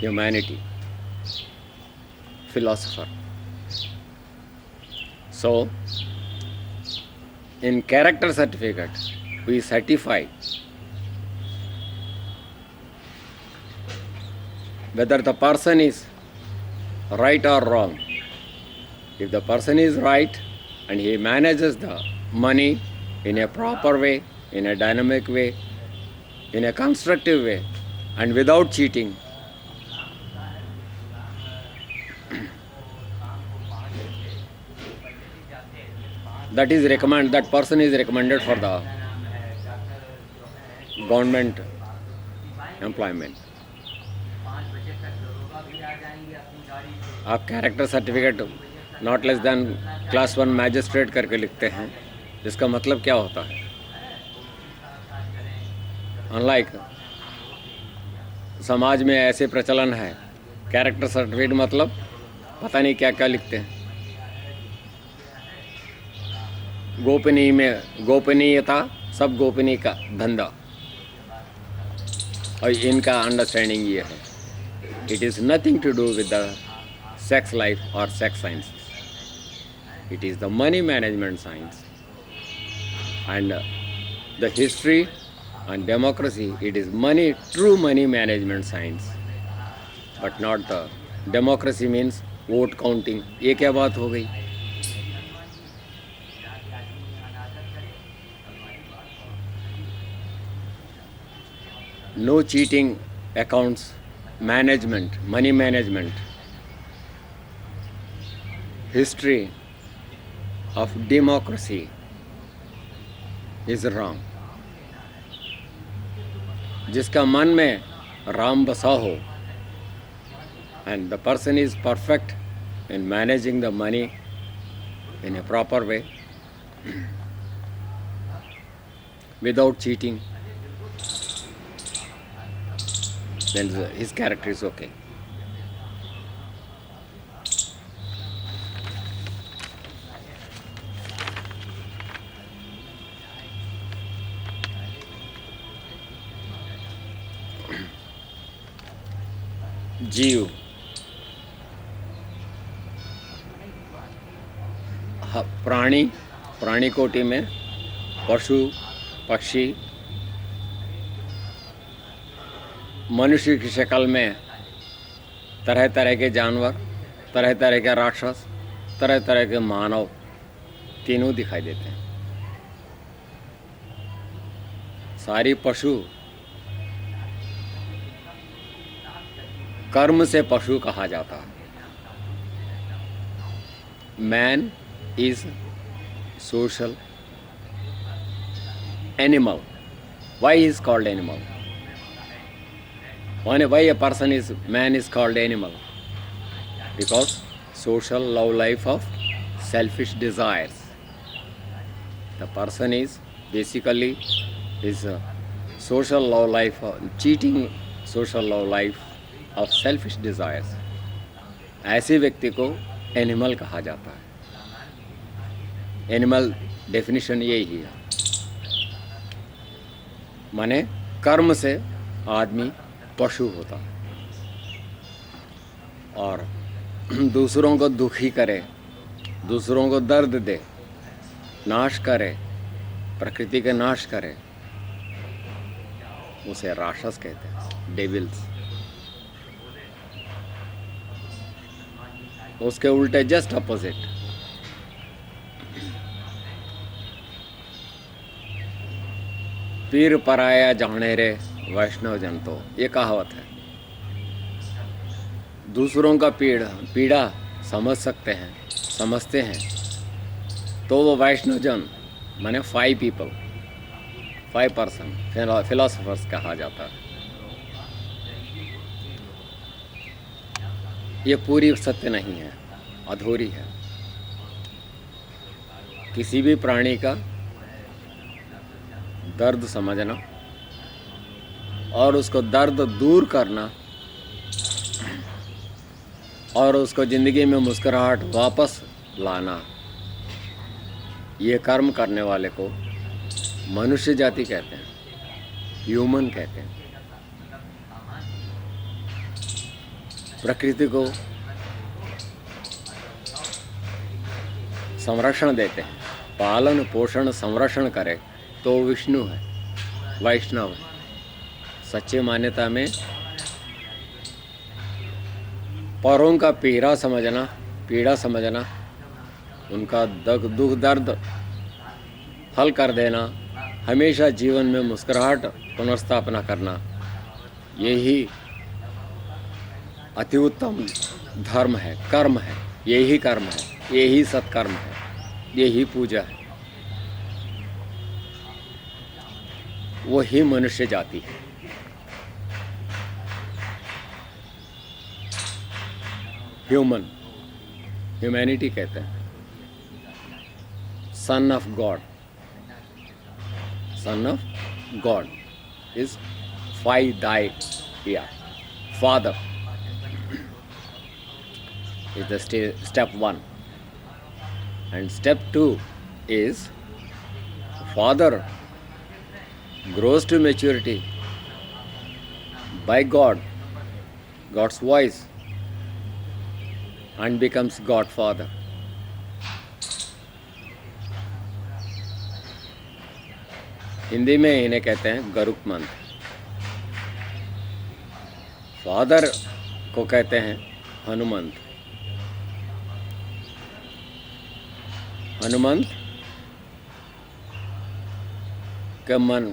humanity, philosopher. So, in character certificate, we certify whether the person is right or wrong. If the person is right and he manages the money in a proper way, in a dynamic way, in a constructive way, and without cheating, that person is recommended for the government employment. आप character certificate not less than class 1 magistrate करके लिखते हैं, जिसका मतलब क्या होता है? Unlike समाज में ऐसे प्रचलन है, कैरेक्टर सर्टिफिकेट मतलब पता नहीं क्या क्या लिखते हैं। गोपनीयता, सब गोपनीय का धंधा, और इनका अंडरस्टैंडिंग ये है, it is nothing to do with the sex life or sex sciences. It is the money management science. And the history and democracy, it is true money management science. But not the democracy means vote counting. ये क्या बात हो गई? No cheating accounts management, money management. History of democracy is wrong. जिसका मन में राम बसा हो and the person is perfect in managing the money in a proper way without cheating, then his character is okay. जीव प्राणी कोटि में पशु, पक्षी, मनुष्य की शक्ल में तरह तरह के जानवर, तरह तरह के राक्षस, तरह तरह के मानव, तीनों दिखाई देते हैं। सारी पशु कर्म से पशु कहा जाता है। Man is social animal. Why he is called animal? Why a person is man is called animal? Because social love life of selfish desires. The person is basically is a social love life, cheating social love life of selfish desires. ऐसे व्यक्ति को animal कहा जाता है. Animal definition यही है, माने कर्म से आदमी पशु होता है और दूसरों को दुखी करे, दूसरों को दर्द दे, नाश करे, प्रकृति के नाश करे, उसे राक्षस कहते हैं, डेविल्स. उसके उल्टे जस्ट अपोजिट पीर पराया जाने रे वैष्णव जन. तो ये कहावत है. दूसरों का पीड़ा समझते हैं तो वो वैष्णव जन माने 5 पीपल, 5 पर्सन फिलोसोफर्स कहा जाता है. ये पूरी सत्य नहीं है, अधूरी है. किसी भी प्राणी का दर्द समझना और उसको दर्द दूर करना और उसको ज़िंदगी में मुस्कुराहट वापस लाना, ये कर्म करने वाले को मनुष्य जाति कहते हैं, ह्यूमन कहते हैं. प्रकृति को संरक्षण देते हैं, पालन पोषण संरक्षण करे तो विष्णु है, वैष्णव है। सच्ची मान्यता में परों का पीड़ा समझना, उनका दुख दर्द हल कर देना, हमेशा जीवन में मुस्कुराहट पुनर्स्थापना करना, यही अति उत्तम धर्म है, कर्म है, यही कर्म है, यही सत्कर्म है, यही पूजा है, वही मनुष्य जाति है। ह्यूमैनिटी कहते हैं, son of God is 5 died here. Father is the step 1, and step 2 is father grows to maturity by God's voice, and becomes Godfather. Hindi में इन्हें कहते हैं गरुकमंत। फादर को कहते हैं हनुमंत। हनुमंत के मन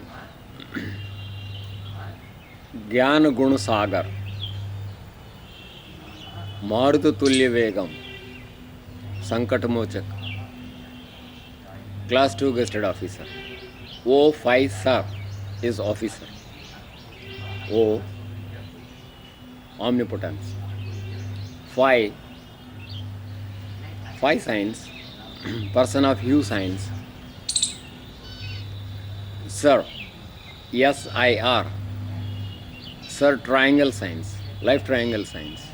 ज्ञान गुण सागर, मारुत तुल्य वेगम, संकट मोचक, class 2 gazetted officer. O 5 sir is officer. O omnipotence. 5 signs, person of hue signs. Sir, SIR. Sir triangle signs, life triangle signs.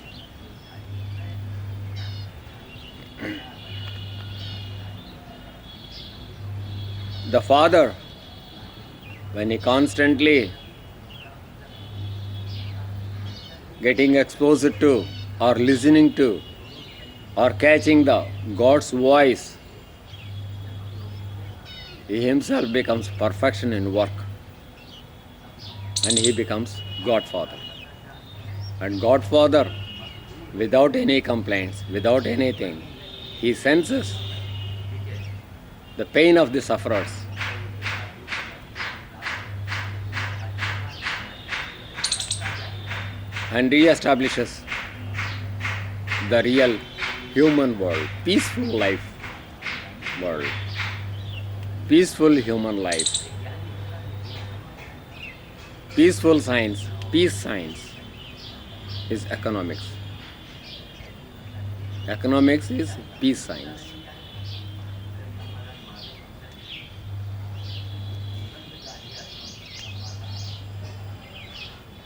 The father, when he constantly getting exposed to or listening to or catching the God's voice, he himself becomes perfection in work, and he becomes Godfather. And Godfather, without any complaints, without anything, he senses the pain of the sufferers, and re-establishes the real human world, peaceful life world, peaceful human life, peaceful science, peace science is economics. Economics is peace science.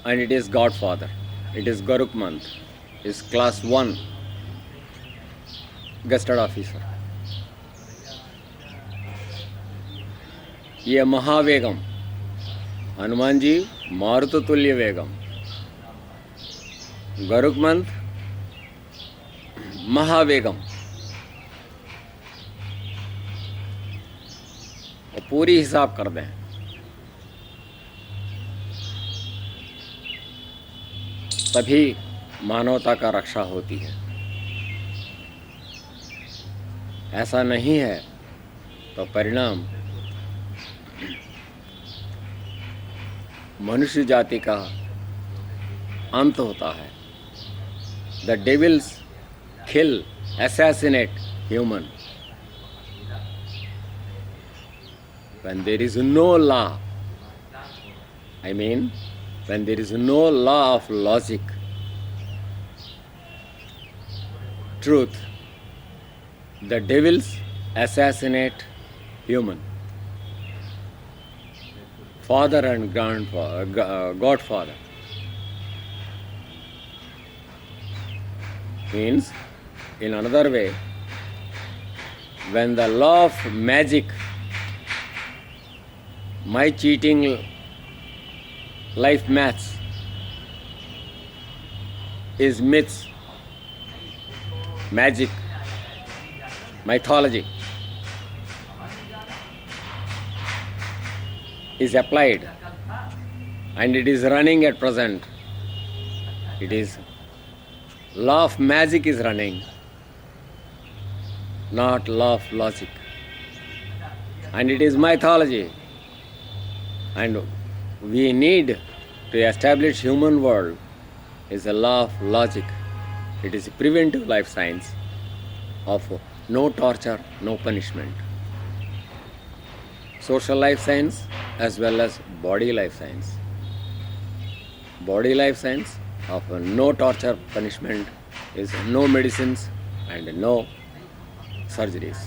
And it is Godfather. It is Garukmant. Is class 1 gazetted officer. ये महावेगम, हनुमान जी मारुत तुल्य वेगम, गरुकमंत महावेगम। और पूरी हिसाब कर दें, तभी मानवता का रक्षा होती है। ऐसा नहीं है तो परिणाम मनुष्य जाति का अंत होता है। The devils kill, assassinate human when there is no law. I mean, when there is no law of logic, truth, the devils assassinate human, father and grandfather, godfather. Means, in another way, when the law of magic, my cheating life maths, is myths, magic, mythology is applied and it is running at present. It is law of magic is running, not law of logic. And it is mythology. And we need to establish human world is a law of logic. It is a preventive life science of no torture, no punishment. Social life science as well as body life science. Body life science of no torture, punishment is no medicines and no surgeries.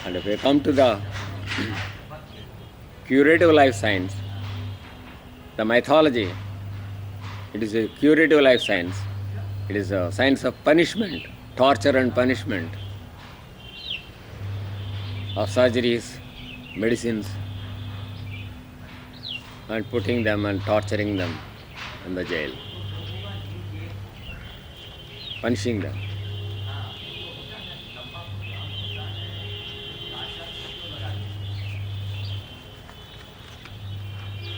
And if we come to the curative life science, the mythology, it is a curative life science. It is a science of punishment, torture and punishment, of surgeries, medicines, and putting them and torturing them in the jail, punishing them.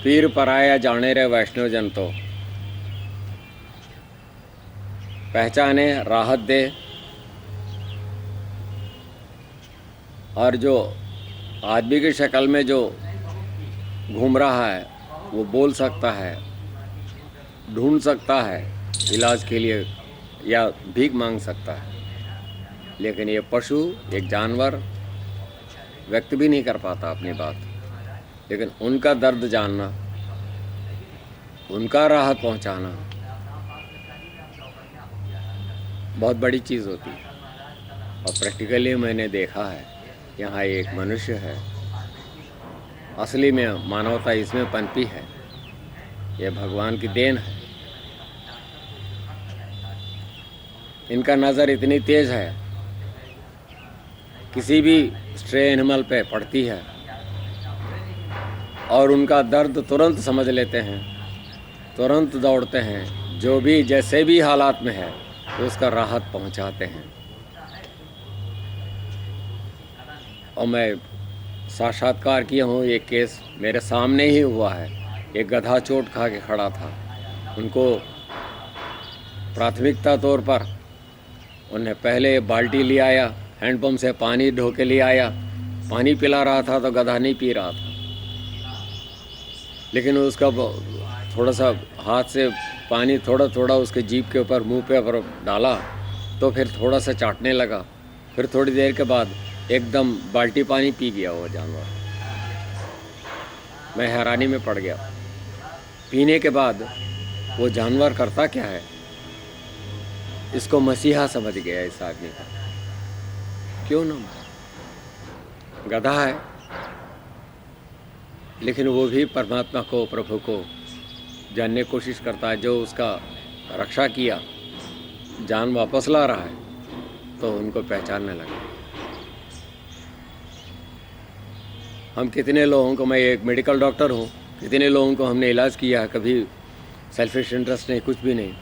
पीर पराया जाने रे वैष्णव जन तो पहचाने राहत दे। और जो आदमी की शक्ल में जो घूम रहा है वो बोल सकता है, ढूंढ सकता है इलाज के लिए या भीख मांग सकता है, लेकिन ये पशु, एक जानवर व्यक्त भी नहीं कर पाता अपनी बात। लेकिन उनका दर्द जानना, उनका राहत पहुंचाना बहुत बड़ी चीज़ होती है। और प्रैक्टिकली मैंने देखा है, यहाँ एक मनुष्य है, असली में मानवता इसमें पनपी है, ये भगवान की देन है। इनका नज़र इतनी तेज़ है, किसी भी स्ट्रे एनिमल पे पड़ती है और उनका दर्द तुरंत समझ लेते हैं, तुरंत दौड़ते हैं, जो भी जैसे भी हालात में है तो उसका राहत पहुंचाते हैं। और मैं साक्षात्कार किया हूँ, एक केस मेरे सामने ही हुआ है। एक गधा चोट खा के खड़ा था, उनको प्राथमिकता तौर पर उन्हें पहले बाल्टी ले आया, हैंडपम्प से पानी ढो के ले आया, पानी पिला रहा था तो गधा नहीं पी रहा था, लेकिन उसका थोड़ा सा हाथ से पानी थोड़ा थोड़ा उसके जीभ के ऊपर, मुंह पे ऊपर डाला तो फिर थोड़ा सा चाटने लगा। फिर थोड़ी देर के बाद एकदम बाल्टी पानी पी गया वो जानवर। मैं हैरानी में पड़ गया। पीने के बाद वो जानवर करता क्या है, इसको मसीहा समझ गया इस आदमी का। क्यों ना, गधा है लेकिन वो भी परमात्मा को, प्रभु को जानने की कोशिश करता है। जो उसका रक्षा किया, जान वापस ला रहा है, तो उनको पहचानने लगा। हम कितने लोगों को, मैं एक मेडिकल डॉक्टर हूँ, कितने लोगों को हमने इलाज किया है, कभी सेल्फिश इंटरेस्ट नहीं, कुछ भी नहीं।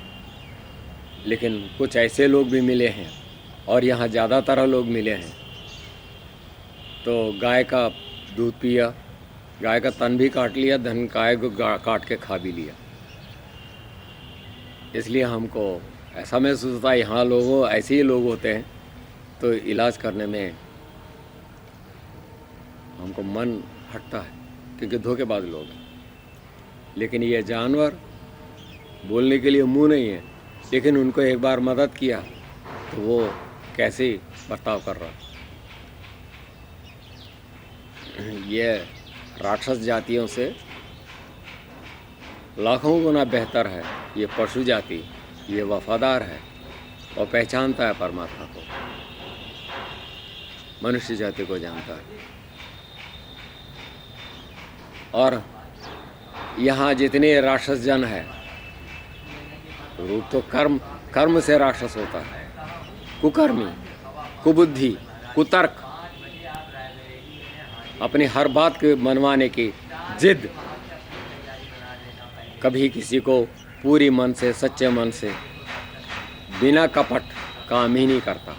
लेकिन कुछ ऐसे लोग भी मिले हैं, और यहाँ ज़्यादातर लोग मिले हैं, तो गाय का दूध पिया, गाय का तन भी काट लिया, धन गाय को काट के खा भी लिया। इसलिए हमको ऐसा महसूस होता है, यहाँ लोगों ऐसे ही लोग होते हैं तो इलाज करने में हमको मन हटता है, क्योंकि धोखेबाज लोग हैं। लेकिन ये जानवर बोलने के लिए मुंह नहीं है, लेकिन उनको एक बार मदद किया तो वो कैसे बर्ताव कर रहा। ये राक्षस जातियों से लाखों गुना बेहतर है ये पशु जाति। ये वफादार है और पहचानता है परमात्मा को, मनुष्य जाति को जानता है। और यहाँ जितने राक्षस जन है, रूप तो कर्म से राक्षस होता है, कुकर्मी, कुबुद्धि, कुतर्क, अपनी हर बात के मनवाने की जिद, कभी किसी को पूरी मन से, सच्चे मन से, बिना कपट काम ही नहीं करता।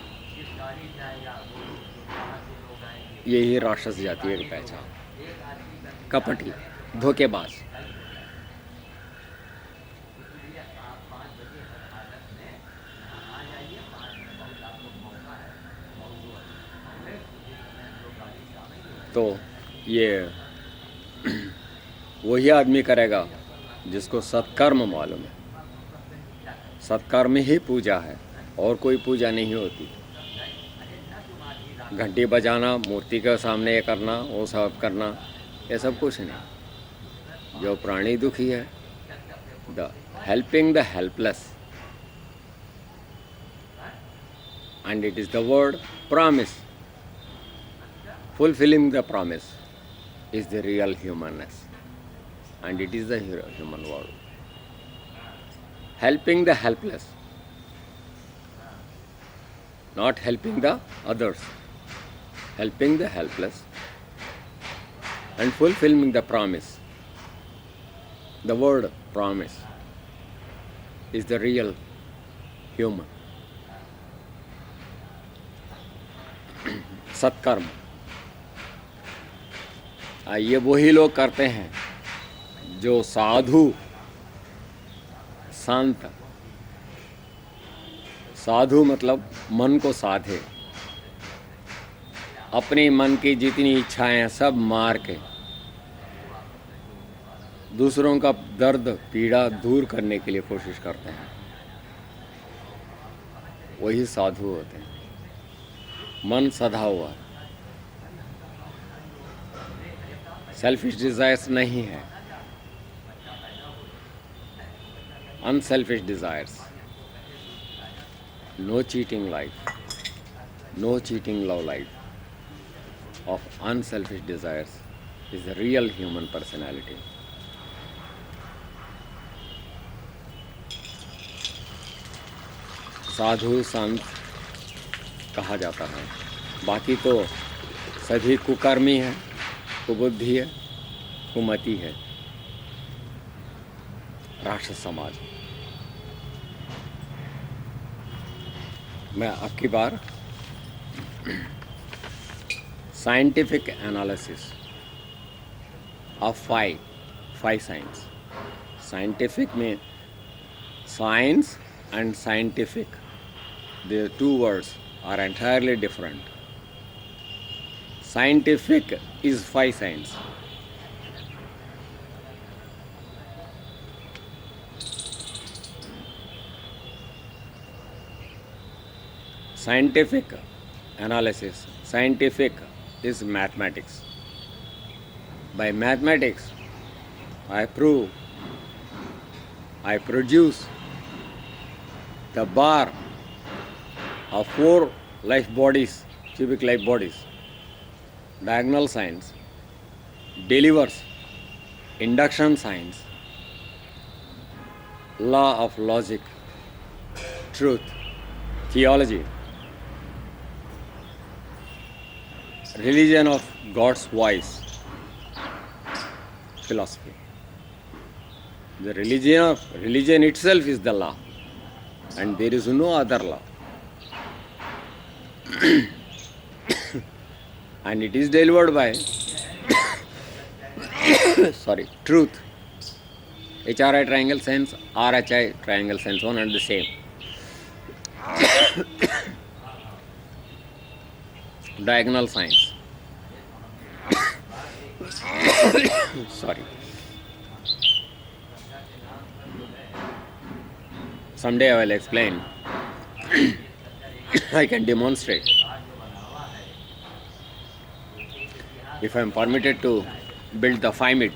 यही राक्षस जाति की पहचान, कपटी, धोखेबाज। तो ये वही आदमी करेगा जिसको सत्कर्म मालूम है। सत्कर्म ही पूजा है, और कोई पूजा नहीं होती। घंटी बजाना, मूर्ति के सामने ये करना, वो सब करना, ये सब कुछ नहीं। जो प्राणी दुखी है, the helping the helpless, and it is the word promise, fulfilling the promise is the real humanness, and it is the human world. Helping the helpless, not helping the others, helping the helpless and fulfilling the promise. The word promise is the real human. सत्कर्म ये वही लोग करते हैं जो साधु संत, साधु मतलब मन को साधे, अपने मन की जितनी इच्छाएं सब मार के दूसरों का दर्द पीड़ा दूर करने के लिए कोशिश करते हैं, वही साधु होते हैं। मन सधा हुआ, सेल्फिश डिजायर्स नहीं है, unselfish desires, no cheating life, no cheating love life of unselfish desires is the real human personality. साधु संत कहा जाता है, बाकी तो सभी कुकर्मी है, कुबुद्धि है, कुमति है, राक्षस समाज। मैं अब की बार scientific analysis of five science. Scientific में science and scientific, the two words are entirely different. Scientific is five science. Scientific analysis, scientific is mathematics. By mathematics, I prove, I produce the bar of four life bodies, cubic life bodies. Diagonal science delivers induction science, law of logic, truth, theology, religion of God's voice, philosophy. The religion itself is the law, and there is no other law. And it is delivered by sorry, truth. HRI triangle sense, RHI triangle sense, one and the same. Diagonal science. Sorry. Someday I will explain. I can demonstrate. If I am permitted to build the pyramid.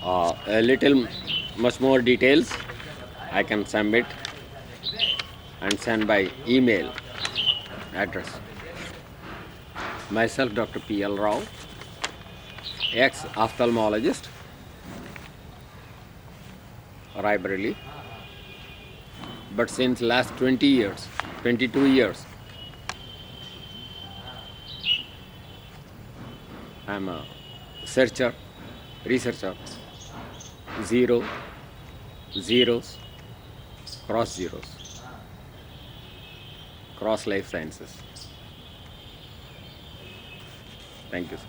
A little much more details I can submit and send by email address. Myself, Dr. P.L. Rao, ex-ophthalmologist, Raebareli. But since last 20 years, 22 years, I am a searcher, researcher. Zero, zeros, cross zeros, cross life sciences. Thank you, sir.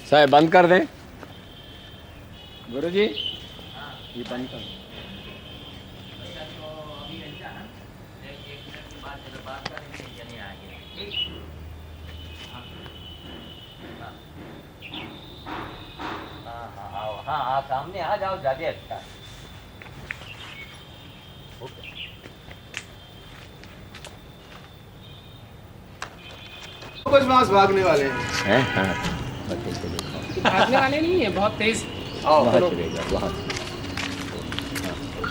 साहब बंद कर दें गुरुजी, ये बंद कर दें। हाँ, सामने आ जाओ, ज्यादा अच्छा। कुछ मास भागने वाले हैं। हाँ भागने वाले नहीं है, बहुत तेज। आओ वहाँ चलेगा, वहाँ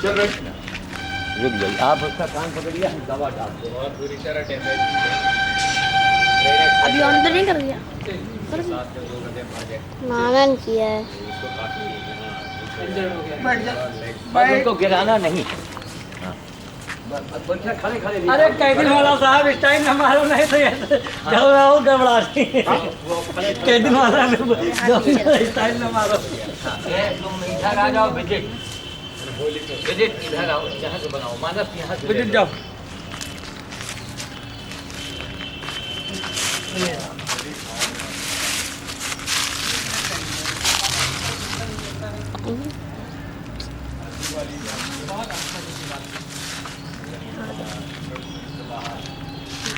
चल रहे। रुक जाइए, आप उसका कान पकड़िए, हम दवा डालते हैं। बहुत बुरी तरह डैमेज। अभी ऑन तो नहीं कर दिया? नानन किया है। उनको गिराना नहीं। खड़े खड़े अरे कैदी वाला साहब इस टाइम न मारो, नहीं तो ऐसे घबराओ घबराती। कैदी वाला इस टाइम न मारो। तुम इधर आ जाओ, विजिट विजिट इधर आओ, यहाँ से बनाओ मानस, यहाँ से विजिट जाओ।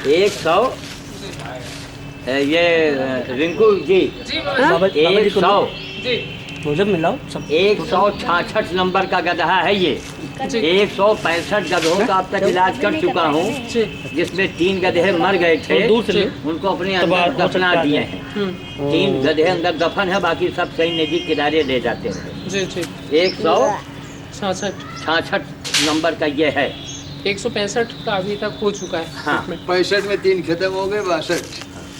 एक सौ ये रिंकू जी, बाबा जी 100 जी भोजन मिलाओ सब। 166 नंबर का गधा है ये। 165 गधों का अब तक इलाज कर चुका हूँ, जिसमें 3 गधे मर गए थे, दूर से उनको अपने अंदर दफना दिए हैं। 3 गधे अंदर दफन है, बाकी सब सही निजी किनारे ले जाते हैं। जी जी 166 नंबर का ये है। 165 का अभी तक हो चुका है। हाँ। 65 में 3 खत्म हो गए, 62।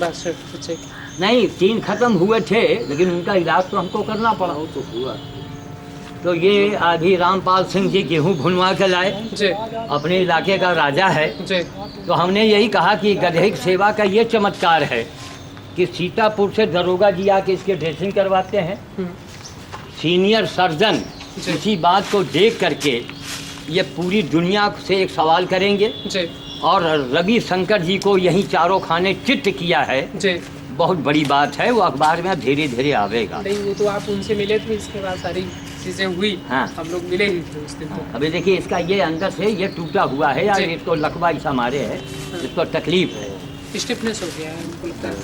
62 नहीं, 3 खत्म हुए थे, लेकिन उनका इलाज तो हमको करना पड़ा। तो हुआ। तो ये अभी रामपाल सिंह जी गेहूँ भुनवा के लाए, जी अपने इलाके का राजा है। जी तो हमने यही कहा कि गधे की सेवा का ये चमत्कार है कि सीतापुर से दरोगा जी आके इसके ड्रेसिंग करवाते हैं। सीनियर सर्जन जी। इसी बात को देख करके ये पूरी दुनिया से एक सवाल करेंगे, जी और रवि शंकर जी को यही चारों खाने चित्त किया है। जी। बहुत बड़ी बात है, वो अखबार में धीरे धीरे आवेगा। नहीं, वो तो आप उनसे मिले थे, इसके बाद सारी चीजें हुई। हाँ। हम लोग मिले ही थे उस दिन तो। अभी देखिए, इसका ये अंदर से ये टूटा हुआ है, या जी। इसको लकवा ऐसा मारे है, इसको तकलीफ है। स्टिफनेस हो गया है, हमको लगता है।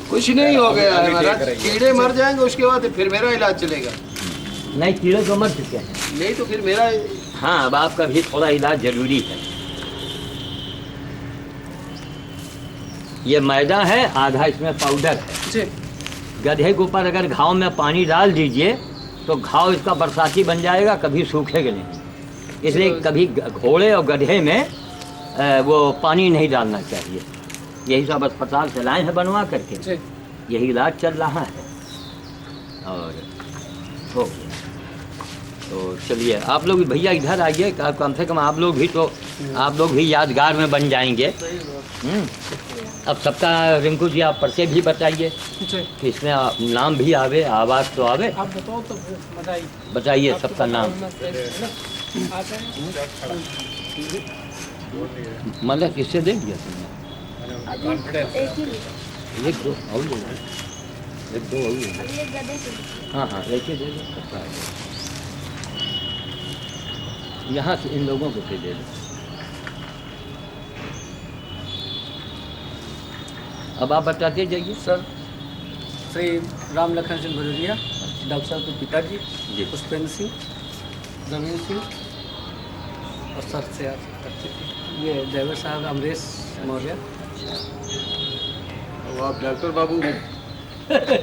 कुछ नहीं हो गया है महाराज, कीड़े मर जाएंगे उसके बाद फिर मेरा इलाज चलेगा। नहीं, कीड़े तो मर चुके हैं। नहीं तो फिर मेरा हाँ, अब आपका भी थोड़ा इलाज जरूरी है। ये मैदा है, आधा इसमें पाउडर है। जी गधे के ऊपर अगर घाव में पानी डाल दीजिए तो घाव इसका बरसाती बन जाएगा, कभी सूखेगा नहीं। इसलिए कभी घोड़े और गधे में वो पानी नहीं डालना चाहिए। यही सब अस्पताल से लाए हैं बनवा करके, जी यही इलाज चल रहा है। और हो गया। तो चलिए, आप लोग भैया इधर आइए, कम से कम आप लोग भी यादगार में बन जाएंगे। अब सबका रिंकू जी आप परिचय भी बताइए जी। कि इसमें नाम भी आवे, आवाज़ तो आवे। आप बताओ तो मजा आई। बताइए सबका नाम। मतलब किससे दे दिया तुमने? एक ही लिए। एक दो और ले लो। एक दो और ले लो। अभी एक गधे से। हाँ हाँ, एक ही दे दो, सबका आ जाएगा। यहाँ से इन लोगों को फिर दे दो। अब आप बताते जाइए। सर, श्री राम लखन सिंह भदौरिया, डॉक्टर साहब के पिताजी, जी। पुष्पेंद्र सिंह, नवीन सिंह, और सर से ये ड्राइवर साहब अमरेश मौर्य। अब आप डॉक्टर बाबू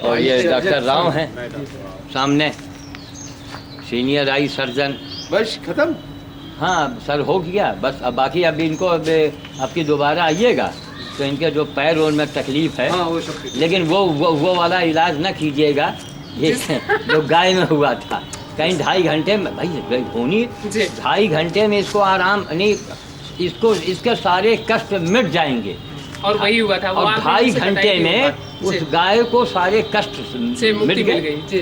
और ये डॉक्टर राव हैं सामने, सीनियर आई सर्जन। बस खत्म। हाँ सर, हो गया बस। अब बाकी अभी इनको आपकी दोबारा आइएगा तो इनके जो पैर और में तकलीफ है, हाँ वो सब ठीक। लेकिन वो वाला इलाज न कीजिएगा, ये जो गाय में हुआ था। कहीं 2.5 घंटे में, भाई होनी, जी। 2.5 घंटे में इसको आराम नहीं, इसके सारे कष्ट मिट जाएंगे। और वही हुआ था वो और आपने 2.5 जैसे बताई घंटे थी वो में बात। उस जी, गाय को सारे कष्ट से मुक्ति मिट मिल गए। गई जी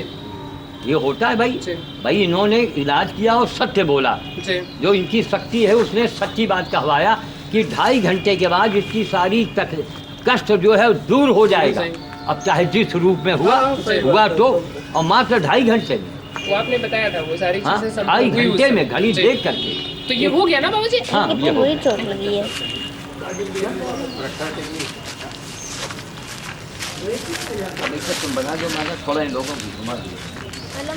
ये होता है भाई। जी। भाई इन्होंने इलाज किया और सत्य बोला। जी जो इनकी शक्ति है उसने सच्ची बात कहवाया कि 2.5 घंटे के बाद इसकी सारी कष्ट जो है दूर हो जाएगा। सही। अब चाहे जिस रूप में हुआ हाँ, सही हुआ बात तो, है। और मात्र 2.5 घंटे में, वो आपने बताया था वो सारी हाँ, चीजें 2.5 हुई उस घंटे में समय। घड़ी जी। देख करके। तो ये हो गया ना बाबू जी हाँ, इनको ये हो बुरी गया। चोट लगी है। तुम बना दो, मैं थोड़ा इन लोगों की घुमा दो।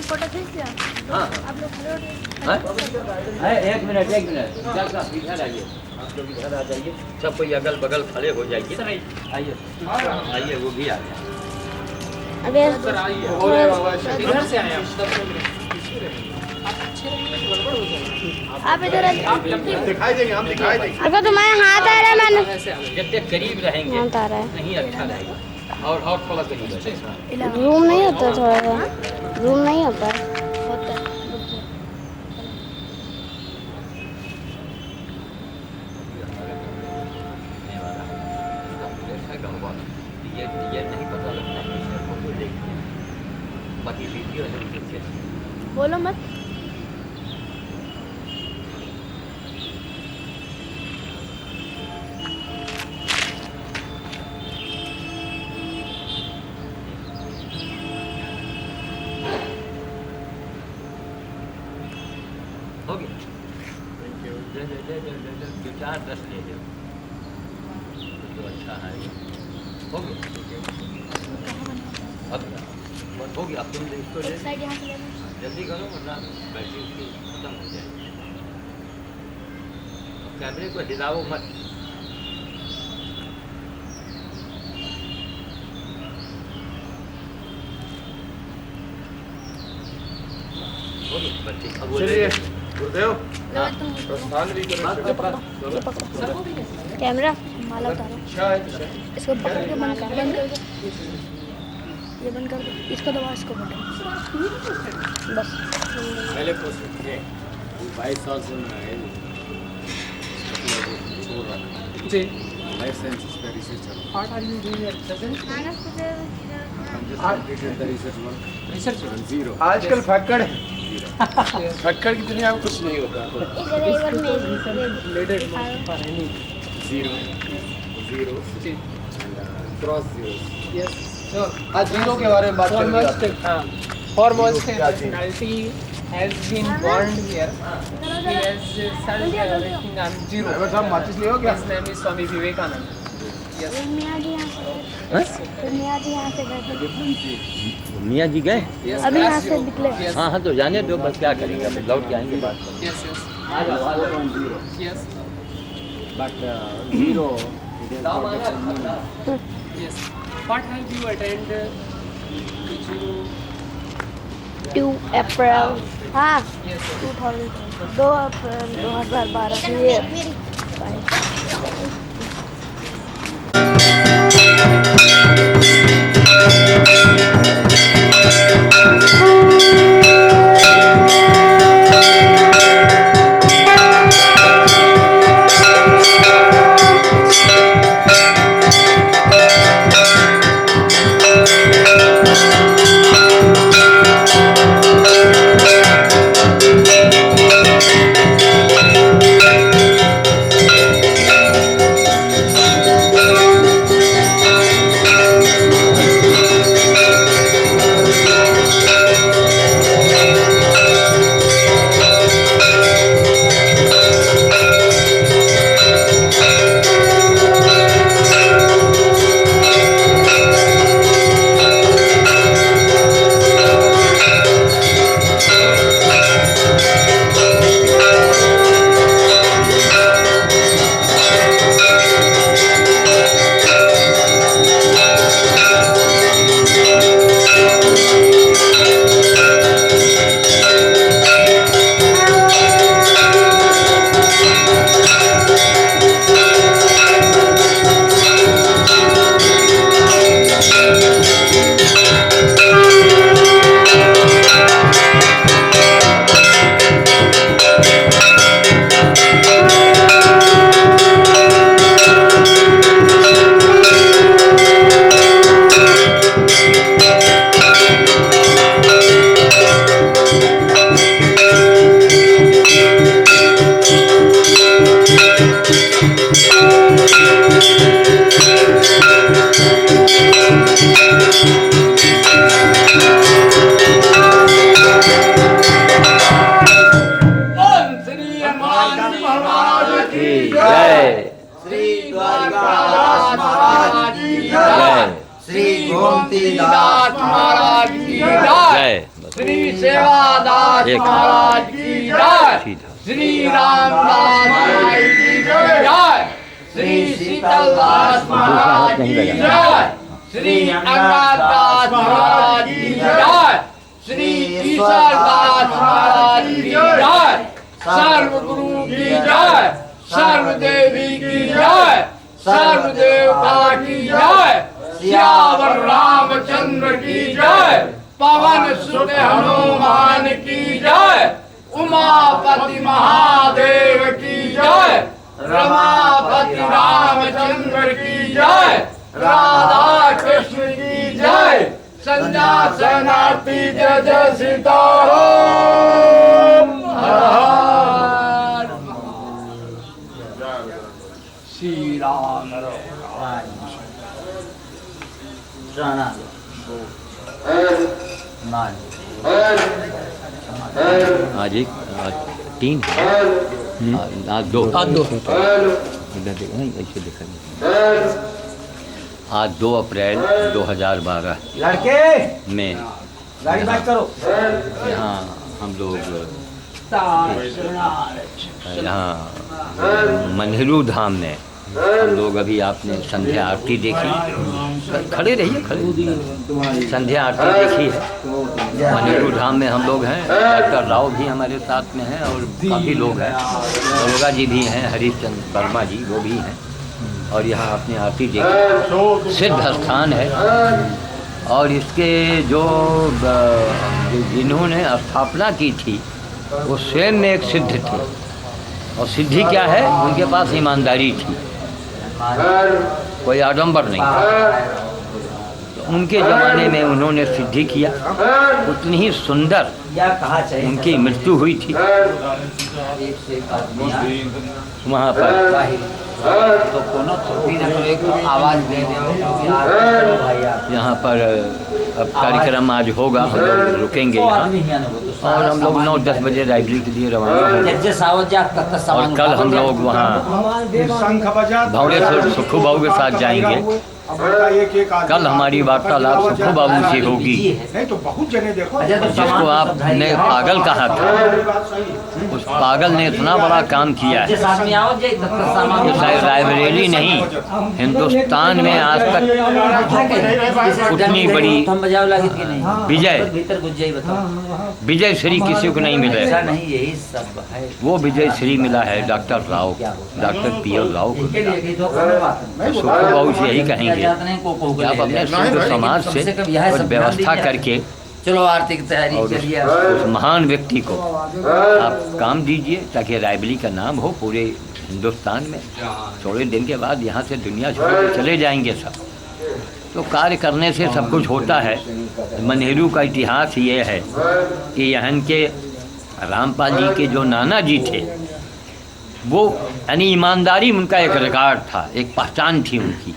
फोटो खींच लिया हाँ आप लोग खड़े हाँ? एक मिनट इधर आइए, आप लोग इधर आ जाइए, सब कोई अगल बगल खड़े हो जाइए। आइए आइए, वो भी आ गया। अबे सर आइए हो रहा है बाबा इधर से आए आप 10 मिनट आप अच्छे रहेंगे तो गड़बड़ हो जाएगा आप इधर आ आप लंबे दिखाई देंगे, हम दिखाई देंगे। अगर तुम्हारे हाथ आ रहा है मैंने ऐसे आ जाइए। जब तक करीब रहेंगे हाथ आ रहा है। नहीं अच्छा रहेगा। और थोड़ा करीब रहेगा। रूम नहीं होता थोड़ा सा, रूम नहीं होता होता है। ये नहीं पता लगता है कि फोटो देखते हैं, बाकी वीडियो है देखिए। बोलो मत। हो गया। दो चार 10 ले लो तो अच्छा है। हो गया। अब बस हो गया। अब तुम इसको ले साइड यहाँ से लेना। जल्दी करो वरना बैटरी उसकी खत्म हो जाएगी। अब कैमरे को हिलाओ मत। हो गया बस ठीक। अब वो ले चलिए लो। गुरुदेव हाँ। प्रस्थान भी करो। ये पकड़ो कैमरा, माला उतारो, अच्छा है, अच्छा है। इसको पकड़ के बंद कर दो। ये बंद कर दो, इसको दबा, इसको पकड़ो बस। पहले प्रोसेस है 22 साल से मैं छोड़ रखा जी लाइफ साइंसेस का रिसर्च चल रहा What are you doing at present? है। Completed the research work Research. Zero आजकल फक्कड़ है। फक्कड़ की दुनिया में कुछ नहीं होता। इधर एक बार Related दिखाओ। for any. Zero G cross zero yes so आज जीरो के बारे में बात करेंगे foremost आप। foremost क्या चीज़? personality has been born here. He has self-working on zero. Driver साहब माचिस ले हो क्या? His name is Swami Vivekananda. Yes. मियाँ जी यहाँ से मियाँ जी यहाँ से गए थे। मियाँ जी गए? Yes. अभी यहाँ as से you- निकले। Yes. हाँ हाँ, तो जाने दो, बस क्या करेंगे, अब लौट के आएंगे बात करेंगे। Yes. Yes. आ जाओ आ जाओ। Yes. but zero it is not a meaning. Yes. What have you attended? Did you? 2 अप्रैल, हाँ Yes. 2000 2 अप्रैल 2012 ये गोमतीदास महाराज की जय। जय श्री सेवादास एक महाराज की जय। सीधा श्री रामदास महाराज की जय। श्री शीतलदास महाराज की जय। श्री अंगदास महाराज की जय। श्री ईश्वरदास महाराज की जय। सर्व गुरु की जय। सर्व देवी की जय। सर्व देवता की जय। सियावर रामचंद्र की जय। पवन सुत हनुमान की जय। उमापति महादेव की जय। रमापति रामचंद्र की जय। राधा कृष्ण की जय। संन्यासनार्थी जय जय सीताराम। हर हर श्री राम। आज एक आज 3 आज 2 इधर देखो नहीं ऐसे देखा नहीं। आज 2 अप्रैल 2012 लड़के में गाड़ी बात करो। यहाँ हम लोग यहाँ मन्हेरू धाम में हम लोग अभी आपने संध्या आरती देखी। खड़े रहिए खड़े। संध्या आरती देखी है। मन्हेरू धाम में हम लोग हैं। डॉक्टर राव भी हमारे साथ में हैं और काफ़ी लोग हैं। दरोगा जी भी हैं, हरीशचंद्र वर्मा जी वो भी हैं। और यहाँ आपने आरती देखी। सिद्ध स्थान है और इसके जो जिन्होंने स्थापना की थी वो स्वयं में एक सिद्ध थे। और सिद्धि क्या है? उनके पास ईमानदारी थी, कोई आडंबर नहीं। तो उनके ज़माने में उन्होंने सिद्धि किया। उतनी ही सुंदर उनकी मृत्यु हुई थी। वहाँ पर यहाँ पर अब कार्यक्रम आज होगा। हम लोग रुकेंगे यहाँ और हम लोग 9-10 बजे लाइब्रेरी के लिए रवाना होंगे। और कल हम लोग वहाँ भवनेश्वर सुखू बाबू के साथ जाएंगे। कल हमारी वार्तालाप सुखू बाबू से होगी। जिसको आपने पागल कहा था, उस पागल ने इतना बड़ा काम किया है। शायद रायबरेली नहीं, हिंदुस्तान में आज तक उतनी बड़ी विजय श्री किसी को नहीं मिले। वो विजय श्री मिला है doctor Rao, doctor PL Rao को। सुखू बाबू से यही कहेंगे कि आप अपने शुद्ध समाज से कुछ व्यवस्था करके चलो आरती की तैयारी करिए। उस महान व्यक्ति को आप काम दीजिए ताकि रायबरेली का नाम हो पूरे हिंदुस्तान में। थोड़े दिन के बाद यहाँ से दुनिया छोड़ के चले जाएंगे सब। तो कार्य करने से सब कुछ होता है। मन्हेरू का इतिहास ये है कि यहाँ के रामपाल जी के जो नाना जी थे वो यानी ईमानदारी उनका एक रिकॉर्ड था, एक पहचान थी उनकी।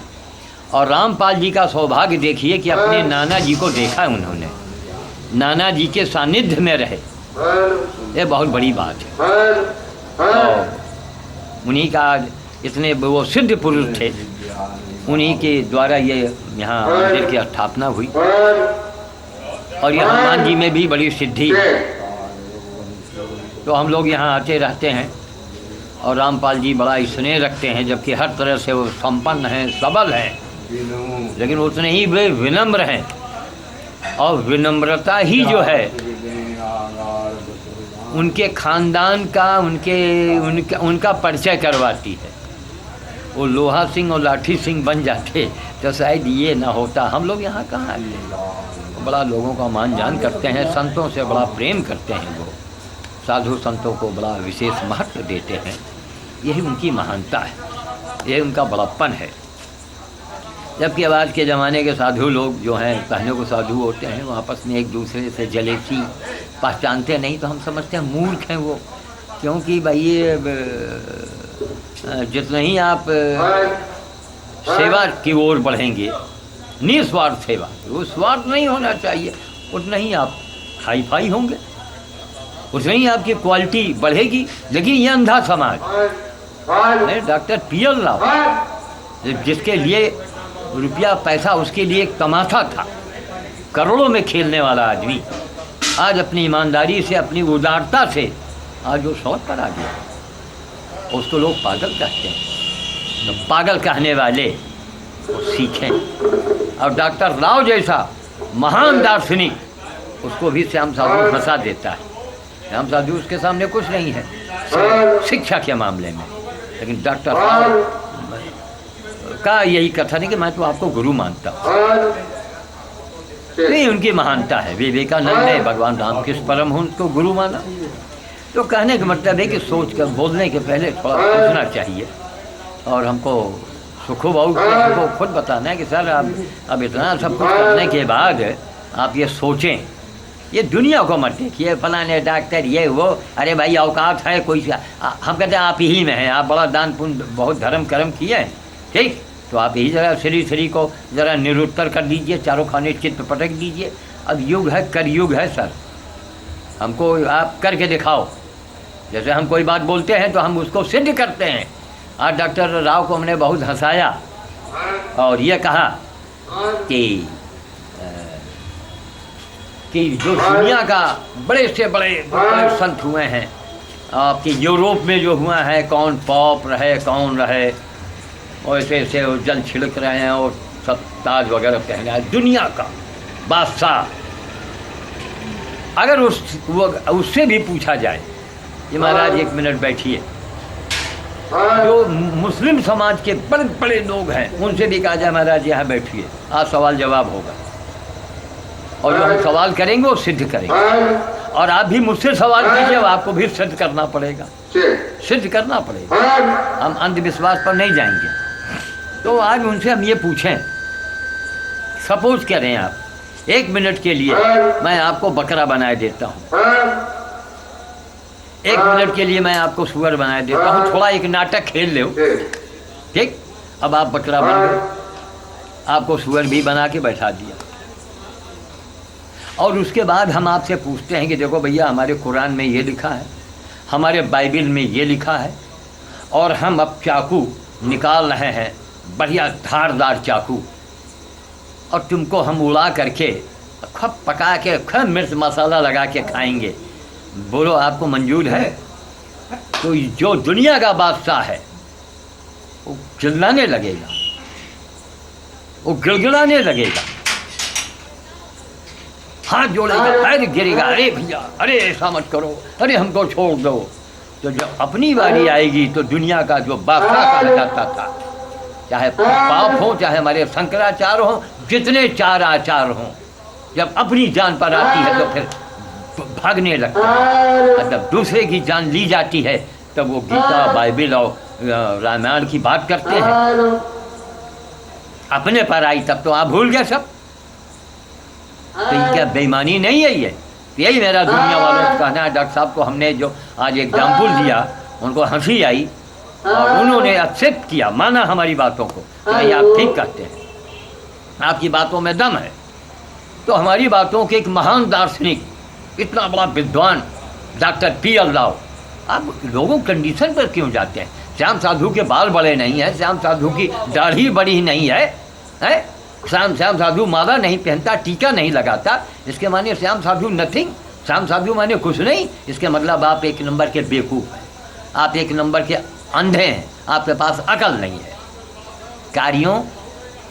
और रामपाल जी का सौभाग्य देखिए कि अपने नाना जी को देखा उन्होंने, नाना जी के सानिध्य में रहे। ये बहुत बड़ी बात है। और उन्हीं का इतने वो सिद्ध पुरुष थे, उन्हीं के द्वारा ये यहाँ मंदिर की स्थापना हुई। और ये हनुमान जी में भी बड़ी सिद्धि है। तो हम लोग यहाँ आते रहते हैं और रामपाल जी बड़ा स्नेह रखते हैं, जबकि हर तरह से वो संपन्न हैं, सबल हैं, लेकिन उतने ही वे विनम्र हैं। और विनम्रता ही जो है उनके खानदान का उनका परिचय करवाती है। वो लोहा सिंह और लाठी सिंह बन जाते तो शायद ये ना होता। हम लोग यहाँ कहाँ आते, बड़ा लोगों का मान जान करते हैं, संतों से बड़ा प्रेम करते हैं। वो साधु संतों को बड़ा विशेष महत्व देते हैं। यही उनकी महानता है, यही उनका बड़प्पन है। जबकि आज के ज़माने के साधु लोग जो हैं, कहने को साधु होते हैं, वो आपस में एक दूसरे से जलेसी पहचानते नहीं, तो हम समझते हैं मूर्ख हैं वो। क्योंकि भाई ये जितना ही आप सेवा की ओर बढ़ेंगे, निस्वार्थ सेवा, वो स्वार्थ नहीं होना चाहिए, उतना ही आप हाई फाई होंगे, उतना ही आपकी क्वालिटी बढ़ेगी। लेकिन ये अंधा समाज, डॉक्टर पीएल राव जिसके लिए रुपया पैसा उसके लिए एक तमाशा था। करोड़ों में खेलने वाला आदमी आज अपनी ईमानदारी से, अपनी उदारता से आज वो शौक पर आ गया। उसको लोग पागल कहते हैं। तो पागल कहने वाले वो सीखें। और डॉक्टर राव जैसा महान दार्शनिक उसको भी श्याम साधु फंसा देता है। श्याम साधु उसके सामने कुछ नहीं है शिक्षा के मामले में, लेकिन डॉक्टर राव का यही कथन है कि मैं तो आपको गुरु मानता हूँ। नहीं, उनकी महानता है। विवेकानंद ने भगवान रामकृष्ण परमहंस को गुरु माना। तो कहने का मतलब है कि सोच कर बोलने के पहले थोड़ा सोचना चाहिए। और हमको सुखो बाबू हमको खुद बताना है कि सर आप अब इतना सब कुछ करने के बाद आप ये सोचें, ये दुनिया को मत देखिए फलाने डॉक्टर ये वो, अरे भाई औकात है कोई हम कहते हैं आप ही में हैं, आप बड़ा दान पुण्य बहुत धर्म कर्म किए हैं, ठीक, तो आप यही ज़रा श्री को ज़रा निरुत्तर कर दीजिए, चारों खाने चित्त पटक दीजिए। अब युग है, कलयुग है सर, हमको आप करके दिखाओ। जैसे हम कोई बात बोलते हैं तो हम उसको सिद्ध करते हैं। आज डॉक्टर राव को हमने बहुत हंसाया और ये कहा कि जो दुनिया का बड़े से बड़े संत हुए हैं, आपके यूरोप में जो हुआ है, कौन पॉप रहे कौन रहे, और ऐसे ऐसे जल छिड़क रहे हैं और सब ताज वगैरह पहना है, दुनिया का बादशाह। अगर उससे भी पूछा जाए कि महाराज एक मिनट बैठिए, जो मुस्लिम समाज के बड़े बड़े लोग हैं उनसे भी कहा जाए महाराज यहाँ बैठिए, आज सवाल जवाब होगा, और जो हम सवाल करेंगे वो सिद्ध करेंगे। और आप भी मुझसे सवाल कीजिए, आपको भी सिद्ध करना पड़ेगा, सिद्ध करना पड़ेगा। हम अंधविश्वास पर नहीं जाएंगे। तो आज उनसे हम ये पूछें, सपोज करें आप 1 मिनट के लिए मैं आपको बकरा बनाए देता हूँ, 1 मिनट के लिए मैं आपको सुअर बनाए देता हूँ, थोड़ा एक नाटक खेल लो, ठीक, अब आप बकरा बन गए, आपको सुअर भी बना के बैठा दिया। और उसके बाद हम आपसे पूछते हैं कि देखो भैया हमारे कुरान में ये लिखा है, हमारे बाइबल में ये लिखा है, और हम अब चाकू निकाल रहे हैं, बढ़िया धारदार चाकू, और तुमको हम उड़ा करके खूब पका के खूब मिर्च मसाला लगा के खाएंगे, बोलो आपको मंजूर है? तो जो दुनिया का बादशाह है वो चिल्लाने लगेगा, वो गिड़गिड़ाने लगेगा, हाथ जोड़ेगा, पैर गिरेगा, अरे भैया अरे ऐसा मत करो, अरे हमको छोड़ दो। तो जब अपनी बारी आएगी तो दुनिया का जो बादशाह कहा जाता था, चाहे पाप हो चाहे हमारे शंकराचार्य हो, जितने चार आचार हों, जब अपनी जान पर आती है तो फिर भागने लगता है। जब दूसरे की जान ली जाती है तब वो गीता बाइबल और रामायण की बात करते हैं। अपने पर आई तब तो आप भूल गए सब। तो क्या बेईमानी नहीं है ये? यही मेरा दुनिया वालों से कहना है। डॉक्टर साहब को हमने जो आज एग्जाम्पल दिया उनको हंसी आई और उन्होंने एक्सेप्ट किया, माना हमारी बातों को, भाई आप ठीक कहते हैं, आपकी बातों में दम है। तो हमारी बातों के एक महान दार्शनिक, इतना बड़ा विद्वान डॉक्टर पी.एल. राव, आप लोगों कंडीशन पर क्यों जाते हैं? श्याम साधु के बाल बड़े नहीं हैं, श्याम साधु की दाढ़ी बड़ी नहीं है, हैं? श्याम साधु माला नहीं पहनता, टीका नहीं लगाता, इसके माने श्याम साधु नथिंग, श्याम साधु माने कुछ नहीं। इसके मतलब आप एक नंबर के बेवकूफ़ हैं, आप एक नंबर के अंधे हैं, आपके पास अकल नहीं है। कार्यों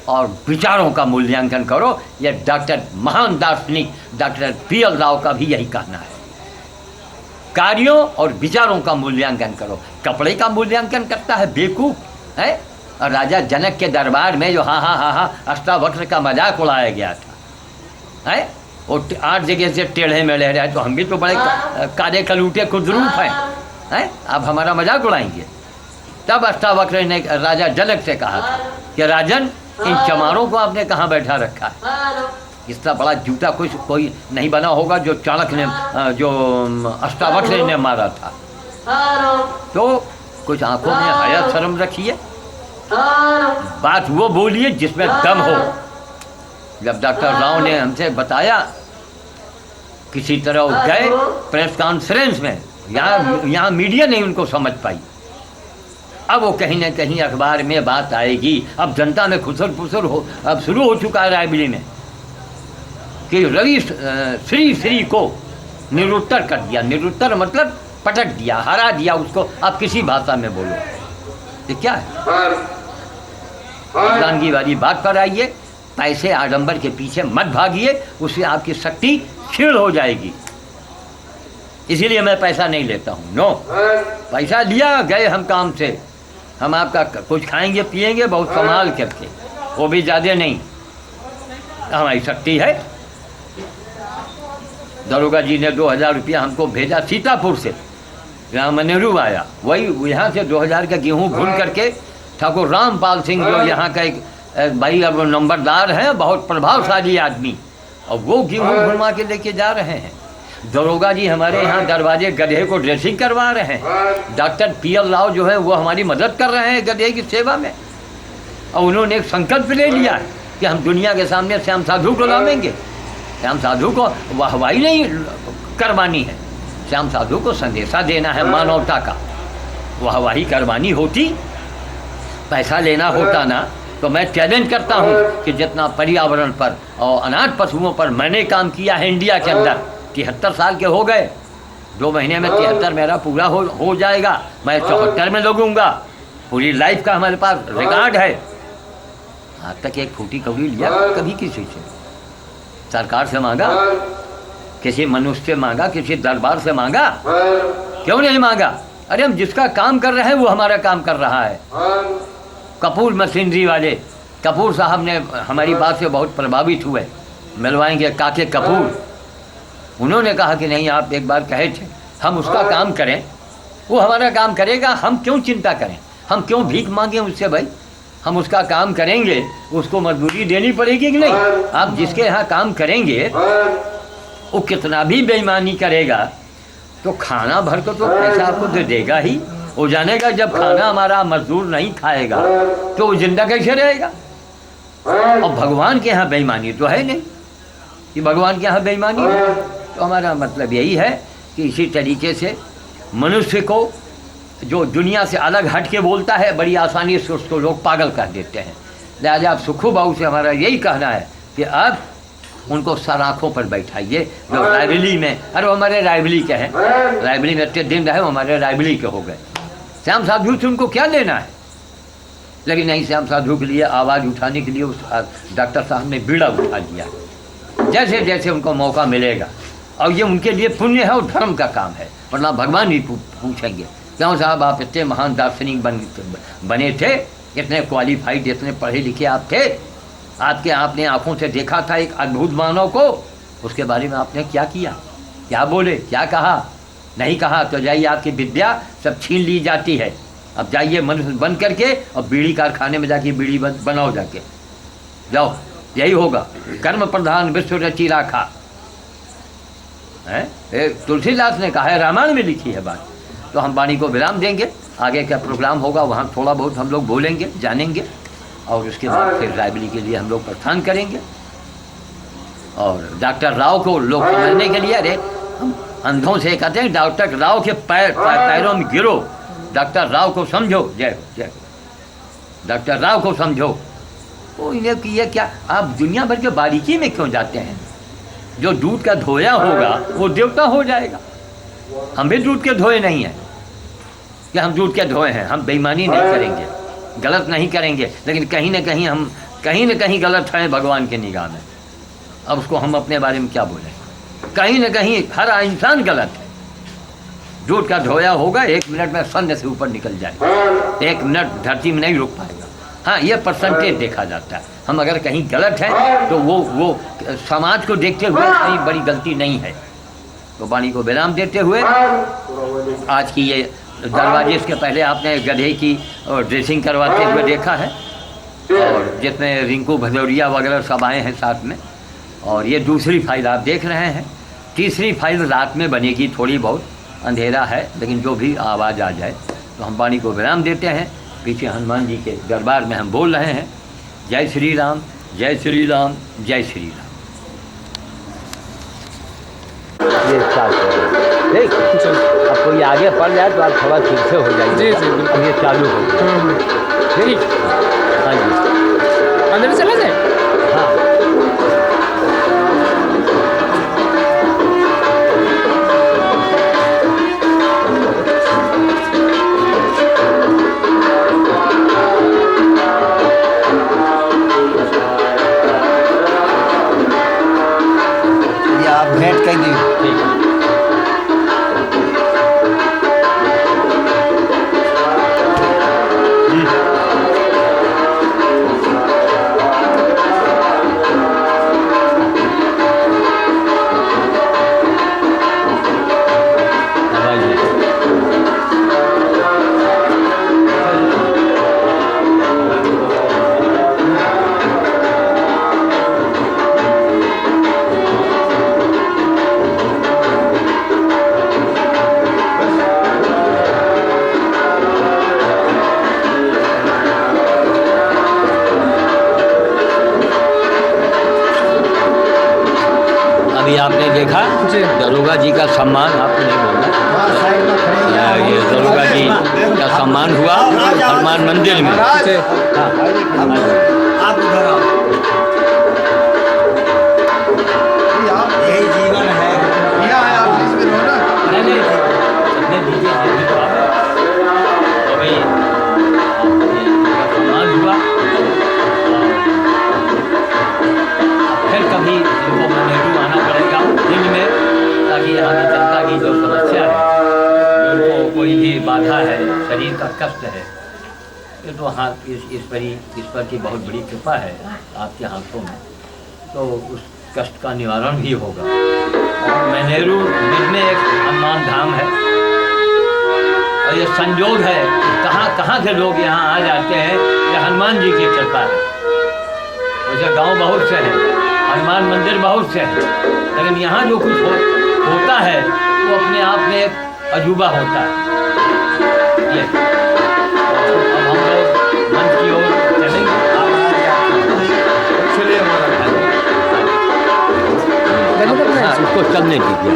और विचारों का मूल्यांकन करो। यह डॉक्टर महान दार्शनिक डॉक्टर पी.एल. राव का भी यही कहना है, कार्यों और विचारों का मूल्यांकन करो। कपड़े का मूल्यांकन करता है बेवकूफ़ है। और राजा जनक के दरबार में जो हाँ अष्टावक्र का मजाक उड़ाया गया था, है वो 8 जगह से टेढ़े मेढ़े रहे, तो हम भी तो बड़े काले कलूटे खुदरूप हैं, आप हमारा मजाक उड़ाएंगे। तब अष्टावक्र ने राजा जनक से कहा था कि राजन, इन चमारों को आपने कहाँ बैठा रखा है? इतना बड़ा जूता कोई नहीं बना होगा जो चाणक्य ने, जो अष्टावक्र ने मारा था। तो कुछ आंखों में हया शर्म रखिए, बात वो बोलिए जिसमें दम हो। जब डॉक्टर राव ने हमसे बताया, किसी तरह गए प्रेस कॉन्फ्रेंस में, यहाँ मीडिया नहीं उनको समझ पाई, अब वो कहीं ना कहीं अखबार में बात आएगी। अब जनता में खुसर फुसर हो, अब शुरू हो चुका है रायबरेली में कि रवि श्री को निरुत्तर कर दिया। निरुत्तर मतलब पटक दिया, हरा दिया उसको। आप किसी भाषा में बोलो, ये क्या है? मर्दानगी वाली बात पर आइए, पैसे आडंबर के पीछे मत भागिए, उससे आपकी शक्ति क्षीण हो जाएगी। इसीलिए मैं पैसा नहीं लेता हूँ। नो, पैसा लिया गए हम काम से, हम आपका कुछ खाएंगे पिएंगे बहुत संभाल करके, वो भी ज़्यादा नहीं। हमारी शक्ति है। दरोगा जी ने 2000 रुपया हमको भेजा सीतापुर से, यहाँ मनेरू आया, वही यहाँ से 2000 का गेहूँ भून करके ठाकुर रामपाल सिंह जो यहाँ का एक भाई अब नंबरदार हैं, बहुत प्रभावशाली आदमी, और वो गेहूँ भुनवा के लेके जा रहे हैं। दरोगा जी हमारे यहाँ दरवाजे गधे को ड्रेसिंग करवा रहे हैं। डॉक्टर पीएल राव जो है वो हमारी मदद कर रहे हैं गधे की सेवा में। और उन्होंने एक संकल्प ले लिया है कि हम दुनिया के सामने श्याम साधु को लावेंगे। श्याम साधु को वाहवाही नहीं करवानी है, श्याम साधु को संदेशा देना है मानवता का। वाहवाही करवानी होती, पैसा लेना होता ना, तो मैं चैलेंज करता हूँ कि जितना पर्यावरण पर और अनाथ पशुओं पर मैंने काम किया है इंडिया के अंदर, 73 साल के हो गए, 2 महीने में 73 मेरा पूरा हो जाएगा। मैं 74 में लगूंगा। पूरी लाइफ का हमारे पास रिकॉर्ड है। आज तक एक फूटी कौड़ी लिया कभी किसी से? सरकार से मांगा, किसी मनुष्य से मांगा, किसी दरबार से मांगा? क्यों नहीं मांगा? अरे हम जिसका काम कर रहे हैं वो हमारा काम कर रहा है। कपूर मशीनरी वाले कपूर साहब ने हमारी बात से बहुत प्रभावित हुए, मिलवाएंगे काके कपूर। उन्होंने कहा कि नहीं, आप एक बार कहे थे हम उसका काम करें, वो हमारा काम करेगा, हम क्यों चिंता करें, हम क्यों भीख मांगे उससे? भाई हम उसका काम करेंगे, उसको मजदूरी देनी पड़ेगी कि नहीं? आप जिसके यहाँ काम करेंगे वो कितना भी बेईमानी करेगा तो खाना भर को तो पैसा आपको दे देगा ही। वो जानेगा जब खाना हमारा मजदूर नहीं खाएगा तो वो जिंदा कैसे रहेगा? और भगवान के यहाँ बेईमानी तो है नहीं कि भगवान के यहाँ बेईमानी है। तो हमारा मतलब यही है कि इसी तरीके से मनुष्य को जो दुनिया से अलग हट के बोलता है, बड़ी आसानी से उसको लोग पागल कर देते हैं। लिहाजा आप सुखू बाबू से हमारा यही कहना है कि अब उनको सराखों पर बैठाइए। जो रायबरेली में, अरे वो हमारे रायबरेली के हैं, रायबरेली में इतने दिन रहे, वो हमारे रायबरेली के हो गए। श्याम साधु से उनको क्या लेना है? लेकिन नहीं, श्याम साधु के लिए आवाज़ उठाने के लिए उस डॉक्टर साहब ने बीड़ा उठा दिया। जैसे जैसे उनको मौका मिलेगा, और ये उनके लिए पुण्य है और धर्म का काम है, वरना भगवान भी पूछेंगे क्यों साहब आप इतने महान दार्शनिक बने थे, इतने क्वालिफाइड, इतने पढ़े लिखे आप थे, आपने आंखों से देखा था एक अद्भुत मानव को, उसके बारे में आपने क्या किया, क्या बोले, क्या कहा? नहीं कहा तो जाइए आपकी विद्या सब छीन ली जाती है। अब जाइए मनुष्य बन करके और बीड़ी कारखाने में जाके बीड़ी बनाओ, जाके जाओ, यही होगा। कर्म प्रधान विश्व रची राखा है, तुलसीदास ने कहा है, रामायण में लिखी है बात। तो हम वाणी को विराम देंगे, आगे क्या प्रोग्राम होगा वहाँ थोड़ा बहुत हम लोग बोलेंगे, जानेंगे, और उसके बाद फिर रायबरेली के लिए हम लोग प्रस्थान करेंगे। और डॉक्टर राव को लोग समझने के लिए, अरे हम अंधों से कहते हैं डॉक्टर राव के पैरों में गिरो, डॉक्टर राव को समझो, जय जय डॉक्टर राव को समझो। तो इन्हें कि ये क्या, आप दुनिया भर के बारीकी में क्यों जाते हैं? जो दूध का धोया होगा वो देवता हो जाएगा। हम भी दूध के धोए नहीं हैं कि हम दूध के धोए हैं। हम बेईमानी नहीं करेंगे, गलत नहीं करेंगे, लेकिन कहीं ना कहीं हम कहीं ना कहीं गलत हैं भगवान के निगाह में। अब उसको हम अपने बारे में क्या बोलें? कहीं ना कहीं हर इंसान गलत है। दूध का धोया होगा, 1 मिनट में शून्य से ऊपर निकल जाए, 1 मिनट धरती में नहीं रुक पाएगा। हाँ, ये परसेंटेज देखा जाता है। हम अगर कहीं गलत हैं तो वो समाज को देखते हुए कहीं बड़ी गलती नहीं है। तो वाणी को विराम देते हुए आज की ये दरवाजे के पहले आपने गधे की ड्रेसिंग करवाते हुए देखा है, और जिसमें रिंकू भदौरिया वगैरह सब आए हैं साथ में। और ये दूसरी फाइल आप देख रहे हैं। तीसरी फाइल रात में बनेगी, थोड़ी बहुत अंधेरा है, लेकिन जो भी आवाज़ आ जाए। तो हम वाणी को विराम देते हैं। पीछे हनुमान जी के दरबार में हम बोल रहे हैं, जय श्री राम, जय श्री राम, जय श्री राम। ये ठीक, अब कोई आगे पड़ जाए तो आप थोड़ा ठीक से हो जाइए। जी, जी, बिल्कुल। अब ये चालू हो गया। ठीक, हाँ जी, अंदर चला जाए। हाँ। ये आप भेंट कर दी। ठीक है। अब आइए। अभी आपने देखा जी। दरोगा जी का सम्मान, आपको नहीं बोलना, ये दरोगा जी का सम्मान हुआ हनुमान मंदिर में। जी। हाँ, आप उधर आओ। यही जीवन है। यहाँ है आप इसमें रहो ना। नहीं नहीं अपने दीजिए दीजिए तो आप तो भाई ये इनका सम्मान हुआ। फिर कभी इनको मनेरू आना पड़ेगा दिन में, ताकि यहाँ की जनता की जो समस्या है, जो इनको कोई भी बाधा है, शरीर का कष्ट है, ये तो हाँ ईश्वर की बहुत बड़ी कृपा है आपके हाथों में, तो उस कष्ट का निवारण भी होगा। और मनेरू दिन में एक हनुमान धाम है, और ये संयोग है कहाँ कहाँ से लोग यहाँ आ जाते हैं, ये हनुमान जी की कृपा है। वैसे गांव बहुत से हैं, हनुमान मंदिर बहुत से हैं, लेकिन यहाँ जो कुछ होता है वो अपने आप में एक अजूबा होता है। ये तो अब हम लोग मंच की ओर चलेंगे। चलिए हमारा हाँ, इसको चलने दीजिए।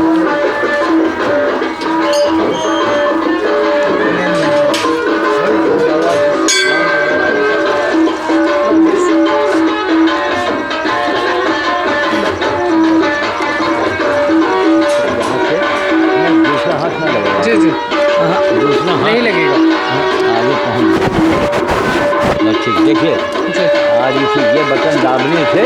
दूसरा हाथ ना लगेगा। जी जी दूसरा हाथ नहीं लगेगा। आगे पहुँच। बस ठीक, देखिए जी। आज इसी ये बटन दाबने से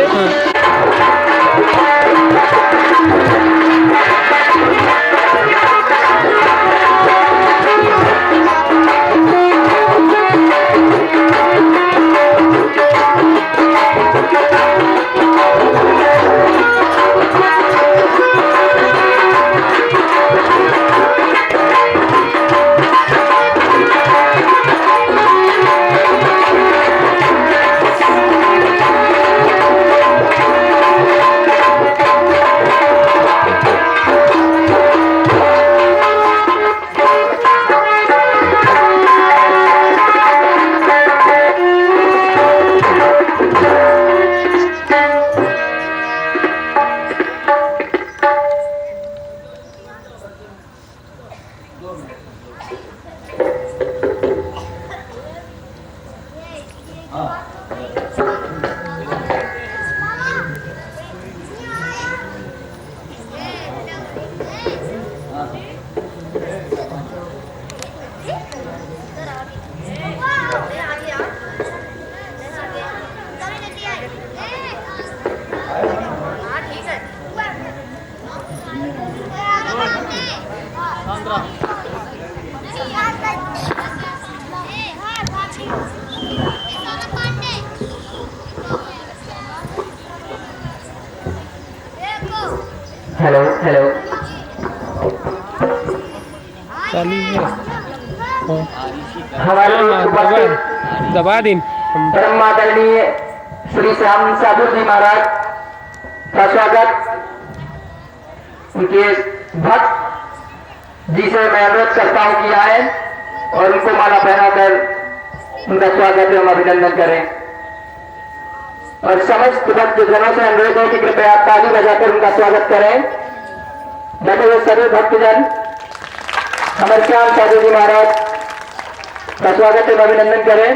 हेलो हेलो चालू है। हमारे उपस्थित दबा दिन। परम आदरणीय श्री श्याम साधु जी महाराज का स्वागत उनके भक्त जी से मैं अनुरोध करता हूँ कि आए और उनको माला पहनाकर उनका स्वागत एवं अभिनंदन करें। और समस्त भक्तजनों से अनुरोध है कि कृपया ताली बजाकर उनका स्वागत करें। बैठे हुए सभी भक्तजन हमारे श्याम साधु जी महाराज का स्वागत है, अभिनंदन करें।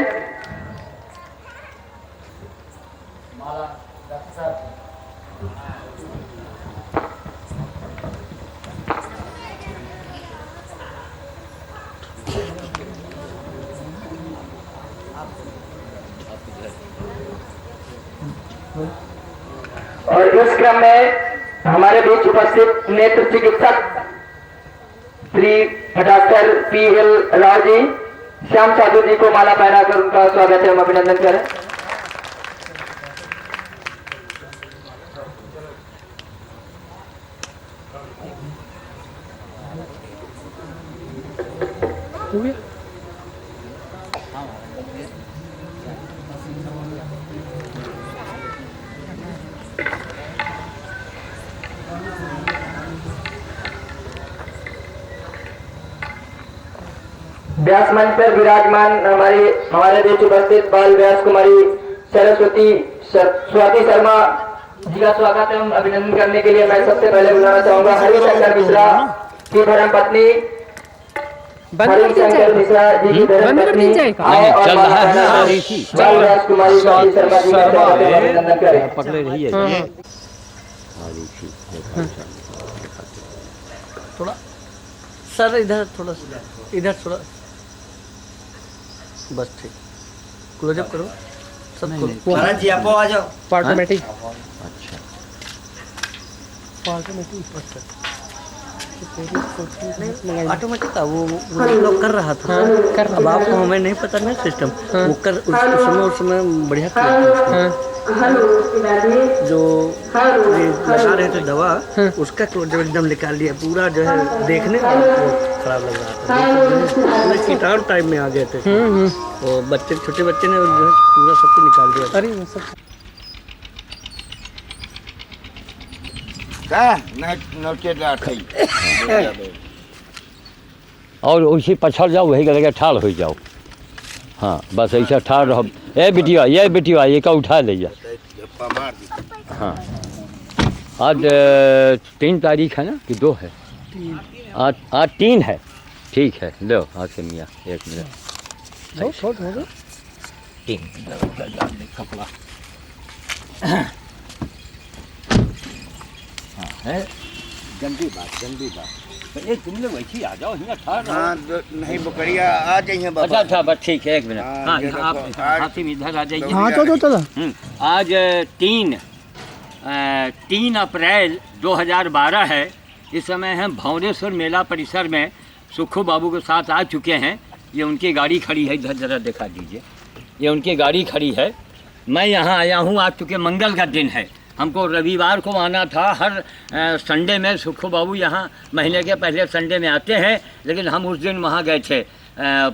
और इस क्रम में हमारे बीच उपस्थित नेत्र चिकित्सक श्री डॉक्टर पी.एल. राव जी, श्याम साधु जी को माला पहनाकर उनका स्वागत है, हम अभिनंदन करें। व्यास मंच पर विराजमान हमारे बीच उपस्थित बाल व्यास कुमारी सरस्वती स्वाति शर्मा जी का स्वागत है, हम अभिनंदन करने के लिए मैं सबसे पहले बुलाना चाहूंगा हरिशंकर मिश्रा की धर्म पत्नी, हरिशंकर मिश्रा जी की धर्म पत्नी और बाल व्यास कुमारी स्वाति शर्मा जी का स्वागत है, अभिनंदन करें। पकड़े रहिए। थोड़ा सर इधर थोड़ा बस ठीक, क्लोजअप करो सब करो। महाराज जी आप आ जाओ। ऑटोमेटिक ऑटोमेटिक था वो लोग कर रहा था अब आपको हमें नहीं पता ना सिस्टम वो कर उस समय बढ़िया किया जो ये लगा रहे थे दवा उसका क्लोजअप एकदम निकाल दिया पूरा, जो है देखने में वो खराब लग रहा था, कीटाणु टाइप में आ गए थे और बच्चे छोटे बच्चे ने जो है पूरा सब कुछ निकाल दिया। अरे सब और उसी पछड़ जाओ, वही लगे ठाड़ हो जाओ। हाँ बस ऐसा ठाड़ रहो। ये बिटिया ये का उठा ले जा। हाँ आज 3 तारीख है ना कि 2 है? आज 3 है। ठीक है, लो हाथ से मियाँ 1 मिनट। छोड़ 3 कपड़ा हाँ है। गंदी बात तो ये तुम लोग वैसे आ जाओ, यहाँ ठाड़ रहो। नहीं बकरिया आ जाइए बाबा। अच्छा बस ठीक है, 1 मिनट। हाँ आप हाथी इधर आ जाइए। हाँ चलो। आज 3 अप्रैल 2012 है। इस समय हम भंवरेश्वर मेला परिसर में सुखू बाबू के साथ आ चुके हैं। ये उनकी गाड़ी खड़ी है, इधर जरा दिखा दीजिए। ये उनकी गाड़ी खड़ी है। मैं यहाँ आया हूँ, आज चूँकि मंगल का दिन है, हमको रविवार को आना था। हर संडे में सुखू बाबू यहाँ महीने के पहले संडे में आते हैं, लेकिन हम उस दिन वहाँ गए थे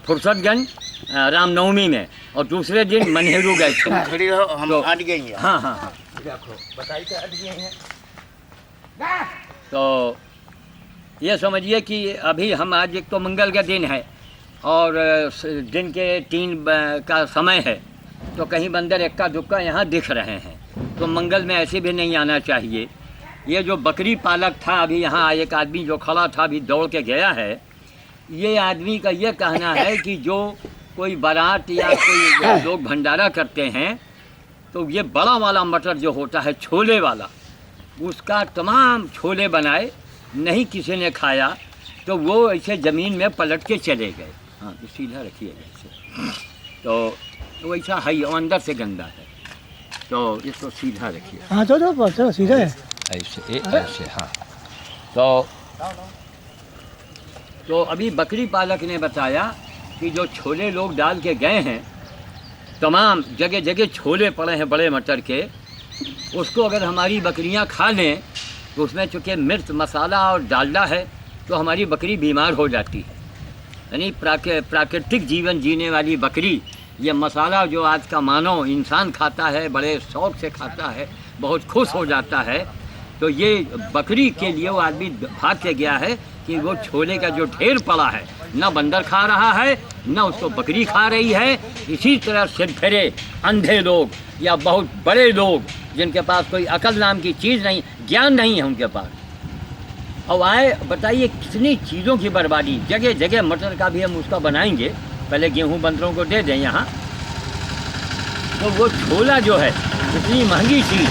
फुर्सतगंज रामनवमी में, और दूसरे दिन मनेरू गए थे। खड़ी रहो, हम हट गए हैं। हाँ बताइए क्या हट गए हैं। तो ये समझिए कि अभी हम आज, एक तो मंगल का दिन है और दिन के 3 का समय है, तो कहीं बंदर इक्का दुक्का यहाँ दिख रहे हैं, तो मंगल में ऐसे भी नहीं आना चाहिए। ये जो बकरी पालक था, अभी यहाँ एक आदमी जो खड़ा था अभी दौड़ के गया है, ये आदमी का ये कहना है कि जो कोई बारात या कोई लोग भंडारा करते हैं, तो ये बड़ा वाला मटर जो होता है छोले वाला, उसका तमाम छोले बनाए, नहीं किसी ने खाया, तो वो ऐसे ज़मीन में पलट के चले गए। हाँ तो सीधा रखिएगा ऐसे, तो वैसा है, अंदर से गंदा है, तो इसको सीधा रखिए। हाँ चलो सीधा है ऐसे हाँ। तो अभी बकरी पालक ने बताया कि जो छोले लोग डाल के गए हैं, तमाम जगह जगह छोले पड़े हैं बड़े मटर के, उसको अगर हमारी बकरियां खा लें तो उसमें चूँकि मिर्च मसाला और डालडा है, तो हमारी बकरी बीमार हो जाती है। यानी प्राकृतिक जीवन जीने वाली बकरी, ये मसाला जो आज का मानव इंसान खाता है, बड़े शौक़ से खाता है, बहुत खुश हो जाता है, तो ये बकरी के लिए वो आदमी भाग के गया है कि वो छोले का जो ढेर पड़ा है, न बंदर खा रहा है, न उसको बकरी खा रही है। इसी तरह सिर फेरे अंधे लोग या बहुत बड़े लोग जिनके पास कोई अकल नाम की चीज़ नहीं, ज्ञान नहीं है उनके पास, और आए बताइए कितनी चीज़ों की बर्बादी, जगह जगह मटर का भी हम उसका बनाएंगे, पहले गेहूं बंदरों को दे दें यहाँ। तो वो छोला जो है इतनी महंगी चीज़,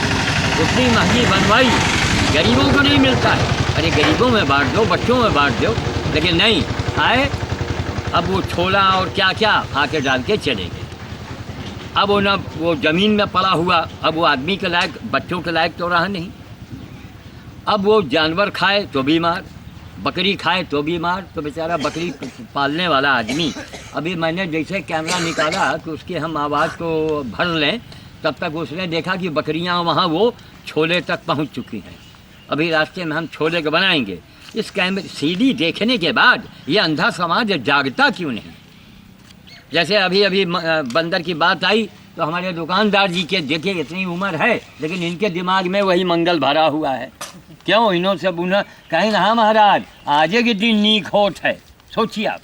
उतनी महंगी बनवाई, गरीबों को नहीं मिलता है। अरे गरीबों में बांट दो, बच्चों में बांट दो, लेकिन नहीं, आए अब वो छोला और क्या क्या आके डाल के चले गए। अब वो ना वो ज़मीन में पड़ा हुआ, अब वो आदमी के लायक, बच्चों के लायक तो रहा नहीं। अब वो जानवर खाए तो बीमार, बकरी खाए तो बीमार, तो बेचारा बकरी पालने वाला आदमी, अभी मैंने जैसे कैमरा निकाला कि उसकी हम आवाज़ को भर लें, तब तक उसने देखा कि बकरियां वहाँ वो छोले तक पहुँच चुकी हैं। अभी रास्ते में हम छोले के बनाएंगे। इस कैमरे सीडी देखने के बाद ये अंधा समाज जागता क्यों नहीं? जैसे अभी अभी बंदर की बात आई तो हमारे दुकानदार जी के देखिए इतनी उम्र है, लेकिन इनके दिमाग में वही मंगल भरा हुआ है। क्यों? इन्हों से उन्हें कहें हाँ महाराज आजे के दिन नीक होत है। सोचिए आप,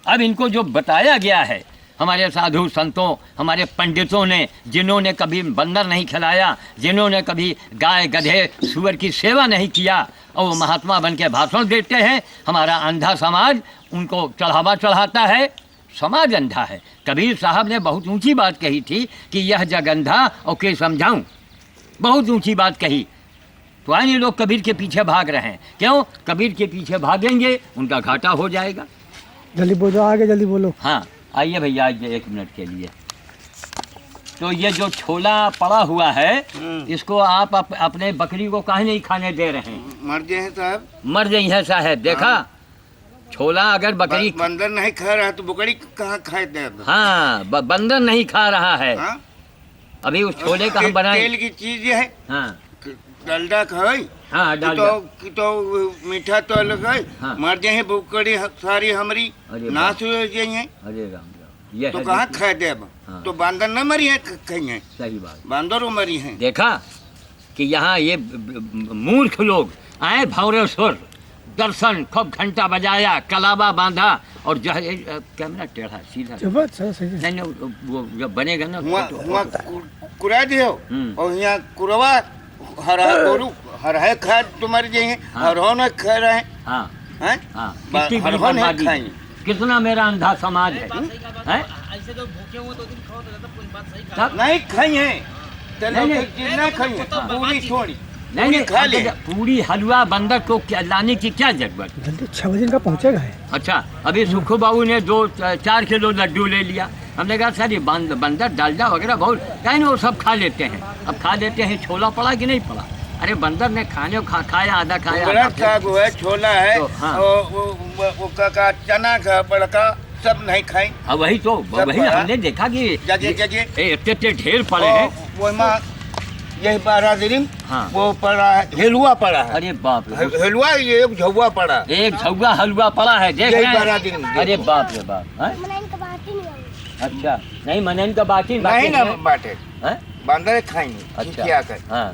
अब इनको जो बताया गया है हमारे साधु संतों, हमारे पंडितों ने, जिन्होंने कभी बंदर नहीं खिलाया, जिन्होंने कभी गाय गधे सूअर की सेवा नहीं किया, और वो महात्मा बन के भाषण देते हैं, हमारा अंधा समाज उनको चढ़ावा चढ़ाता है। समाज अंधा है। कबीर साहब ने बहुत ऊंची बात कही थी कि यह जग अंधा और के समझाऊं, बहुत ऊंची बात कही। तो आए ये लोग कबीर के पीछे भाग रहे हैं। क्यों? कबीर के पीछे भागेंगे उनका घाटा हो जाएगा। जल्दी बोलो, आगे जल्दी बोलो। हाँ आइए भैया 1 मिनट के लिए। तो ये जो छोला पड़ा हुआ है इसको आप अपने बकरी को काहे नहीं खाने दे रहे हैं? मर गए हैं साहब। मर गई है साहब। देखा छोला अगर बकरी बंदर नहीं खा रहा तो बकरी कहाँ खाए थे? हाँ बंदर नहीं खा रहा है। हाँ? अभी उस छोले का हम बनाए। तेल की चीज है। हाँ डालडा खाए। हाँ डालडा तो मीठा तो अलग है। हाँ। मर जाए बकरी सारी हमारी अरे नाश हो जाए। अरे राम ये तो है कहाँ देखिए। खाए थे अब? हाँ। तो बंदर न मरी है कहीं है। सही बात। बंदर मरी है। देखा कि यहाँ ये मूर्ख लोग आए भौरेश्वर दर्शन, खूब घंटा बजाया, कलावा बांधा, और जो है कैमरा टेढ़ा सीधा नहीं नहीं वो जब बनेगा ना कुरा दियो और यहाँ कुरवा हरा गोरू हरा खा तुम्हारे जैसे हरो न खा रहे हैं। हाँ हैं? हाँ हरो कितनी नहीं बर्बादी, खाएंगे। कितना मेरा अंधा समाज है, हैं? तब नहीं खाइए नहीं, नहीं। जितना खाइए पूरी छोड़ी नहीं नहीं खा ले। पूरी हलवा बंदर को लाने की क्या जरूरत? जल्दी 6 बजे का पहुंचेगा है। अच्छा अभी सुखू बाबू ने 2-4 किलो लड्डू ले लिया। हमने कहा सर ये बंदर डालडा वगैरह बहुत कहीं वो सब खा लेते हैं। अब खा लेते हैं, छोला पड़ा कि नहीं पड़ा? अरे बंदर ने खाने खाया आधा खाया साग है, छोला है, तो, हाँ। वो का चना का बड़का सब नहीं खाए। अब वही तो वही हमने देखा कि जगह इतने ढेर पड़े हैं। वो यही बारादरी हाँ। वो पड़ा है, हेलुआ पड़ा है। अरे बाप रे, हेलुआ ये एक झुआ पड़ा, एक झुआ हलवा पड़ा है, देख रहे बारादरी हैं? में अरे बाप रे बाप। अच्छा नहीं मनन का बाकी नहीं ना बाटे हैं? बंदर खाएंगे। अच्छा क्या कर हाँ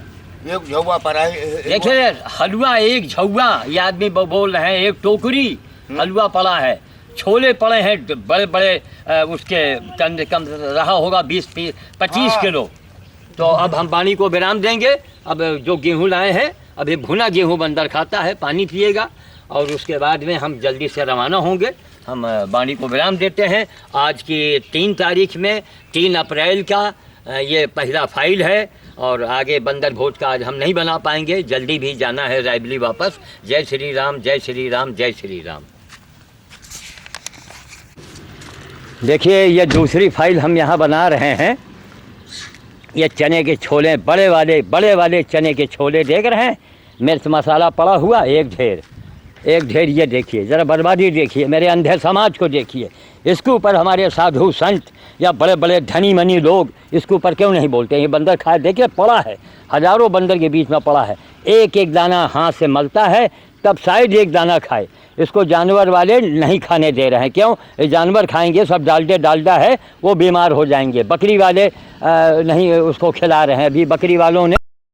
एक झुआ पड़ा है। देखिए हलवा एक झुआ, ये आदमी बोल रहे हैं एक टोकरी हलवा पड़ा है, छोले पड़े हैं बड़े बड़े, उसके कम रहा होगा 20-25 किलो। तो अब हम पानी को विराम देंगे। अब जो गेहूं लाए हैं अभी भुना गेहूं बंदर खाता है, पानी पिएगा, और उसके बाद में हम जल्दी से रवाना होंगे। हम वाणी को विराम देते हैं। आज की 3 तारीख में 3 अप्रैल का ये पहला फाइल है, और आगे बंदर भोज का आज हम नहीं बना पाएंगे, जल्दी भी जाना है रायबली वापस। जय श्री राम, जय श्री राम, जय श्री राम। देखिए ये दूसरी फाइल हम यहाँ बना रहे हैं। ये चने के छोले बड़े वाले चने के छोले देख रहे हैं, मिर्च मसाला पड़ा हुआ एक ढेर। ये देखिए ज़रा बर्बादी देखिए, मेरे अंधे समाज को देखिए। इसके ऊपर हमारे साधु संत या बड़े बड़े धनी मनी लोग इसके ऊपर क्यों नहीं बोलते? ये बंदर खाए, देखिए पड़ा है, हज़ारों बंदर के बीच में पड़ा है, एक एक दाना हाथ से मलता है तब शायद एक दाना खाए। इसको जानवर वाले नहीं खाने दे रहे हैं। क्यों? ये जानवर खाएंगे सब डालडा है, वो बीमार हो जाएंगे। बकरी वाले नहीं उसको खिला रहे हैं। अभी बकरी वालों ने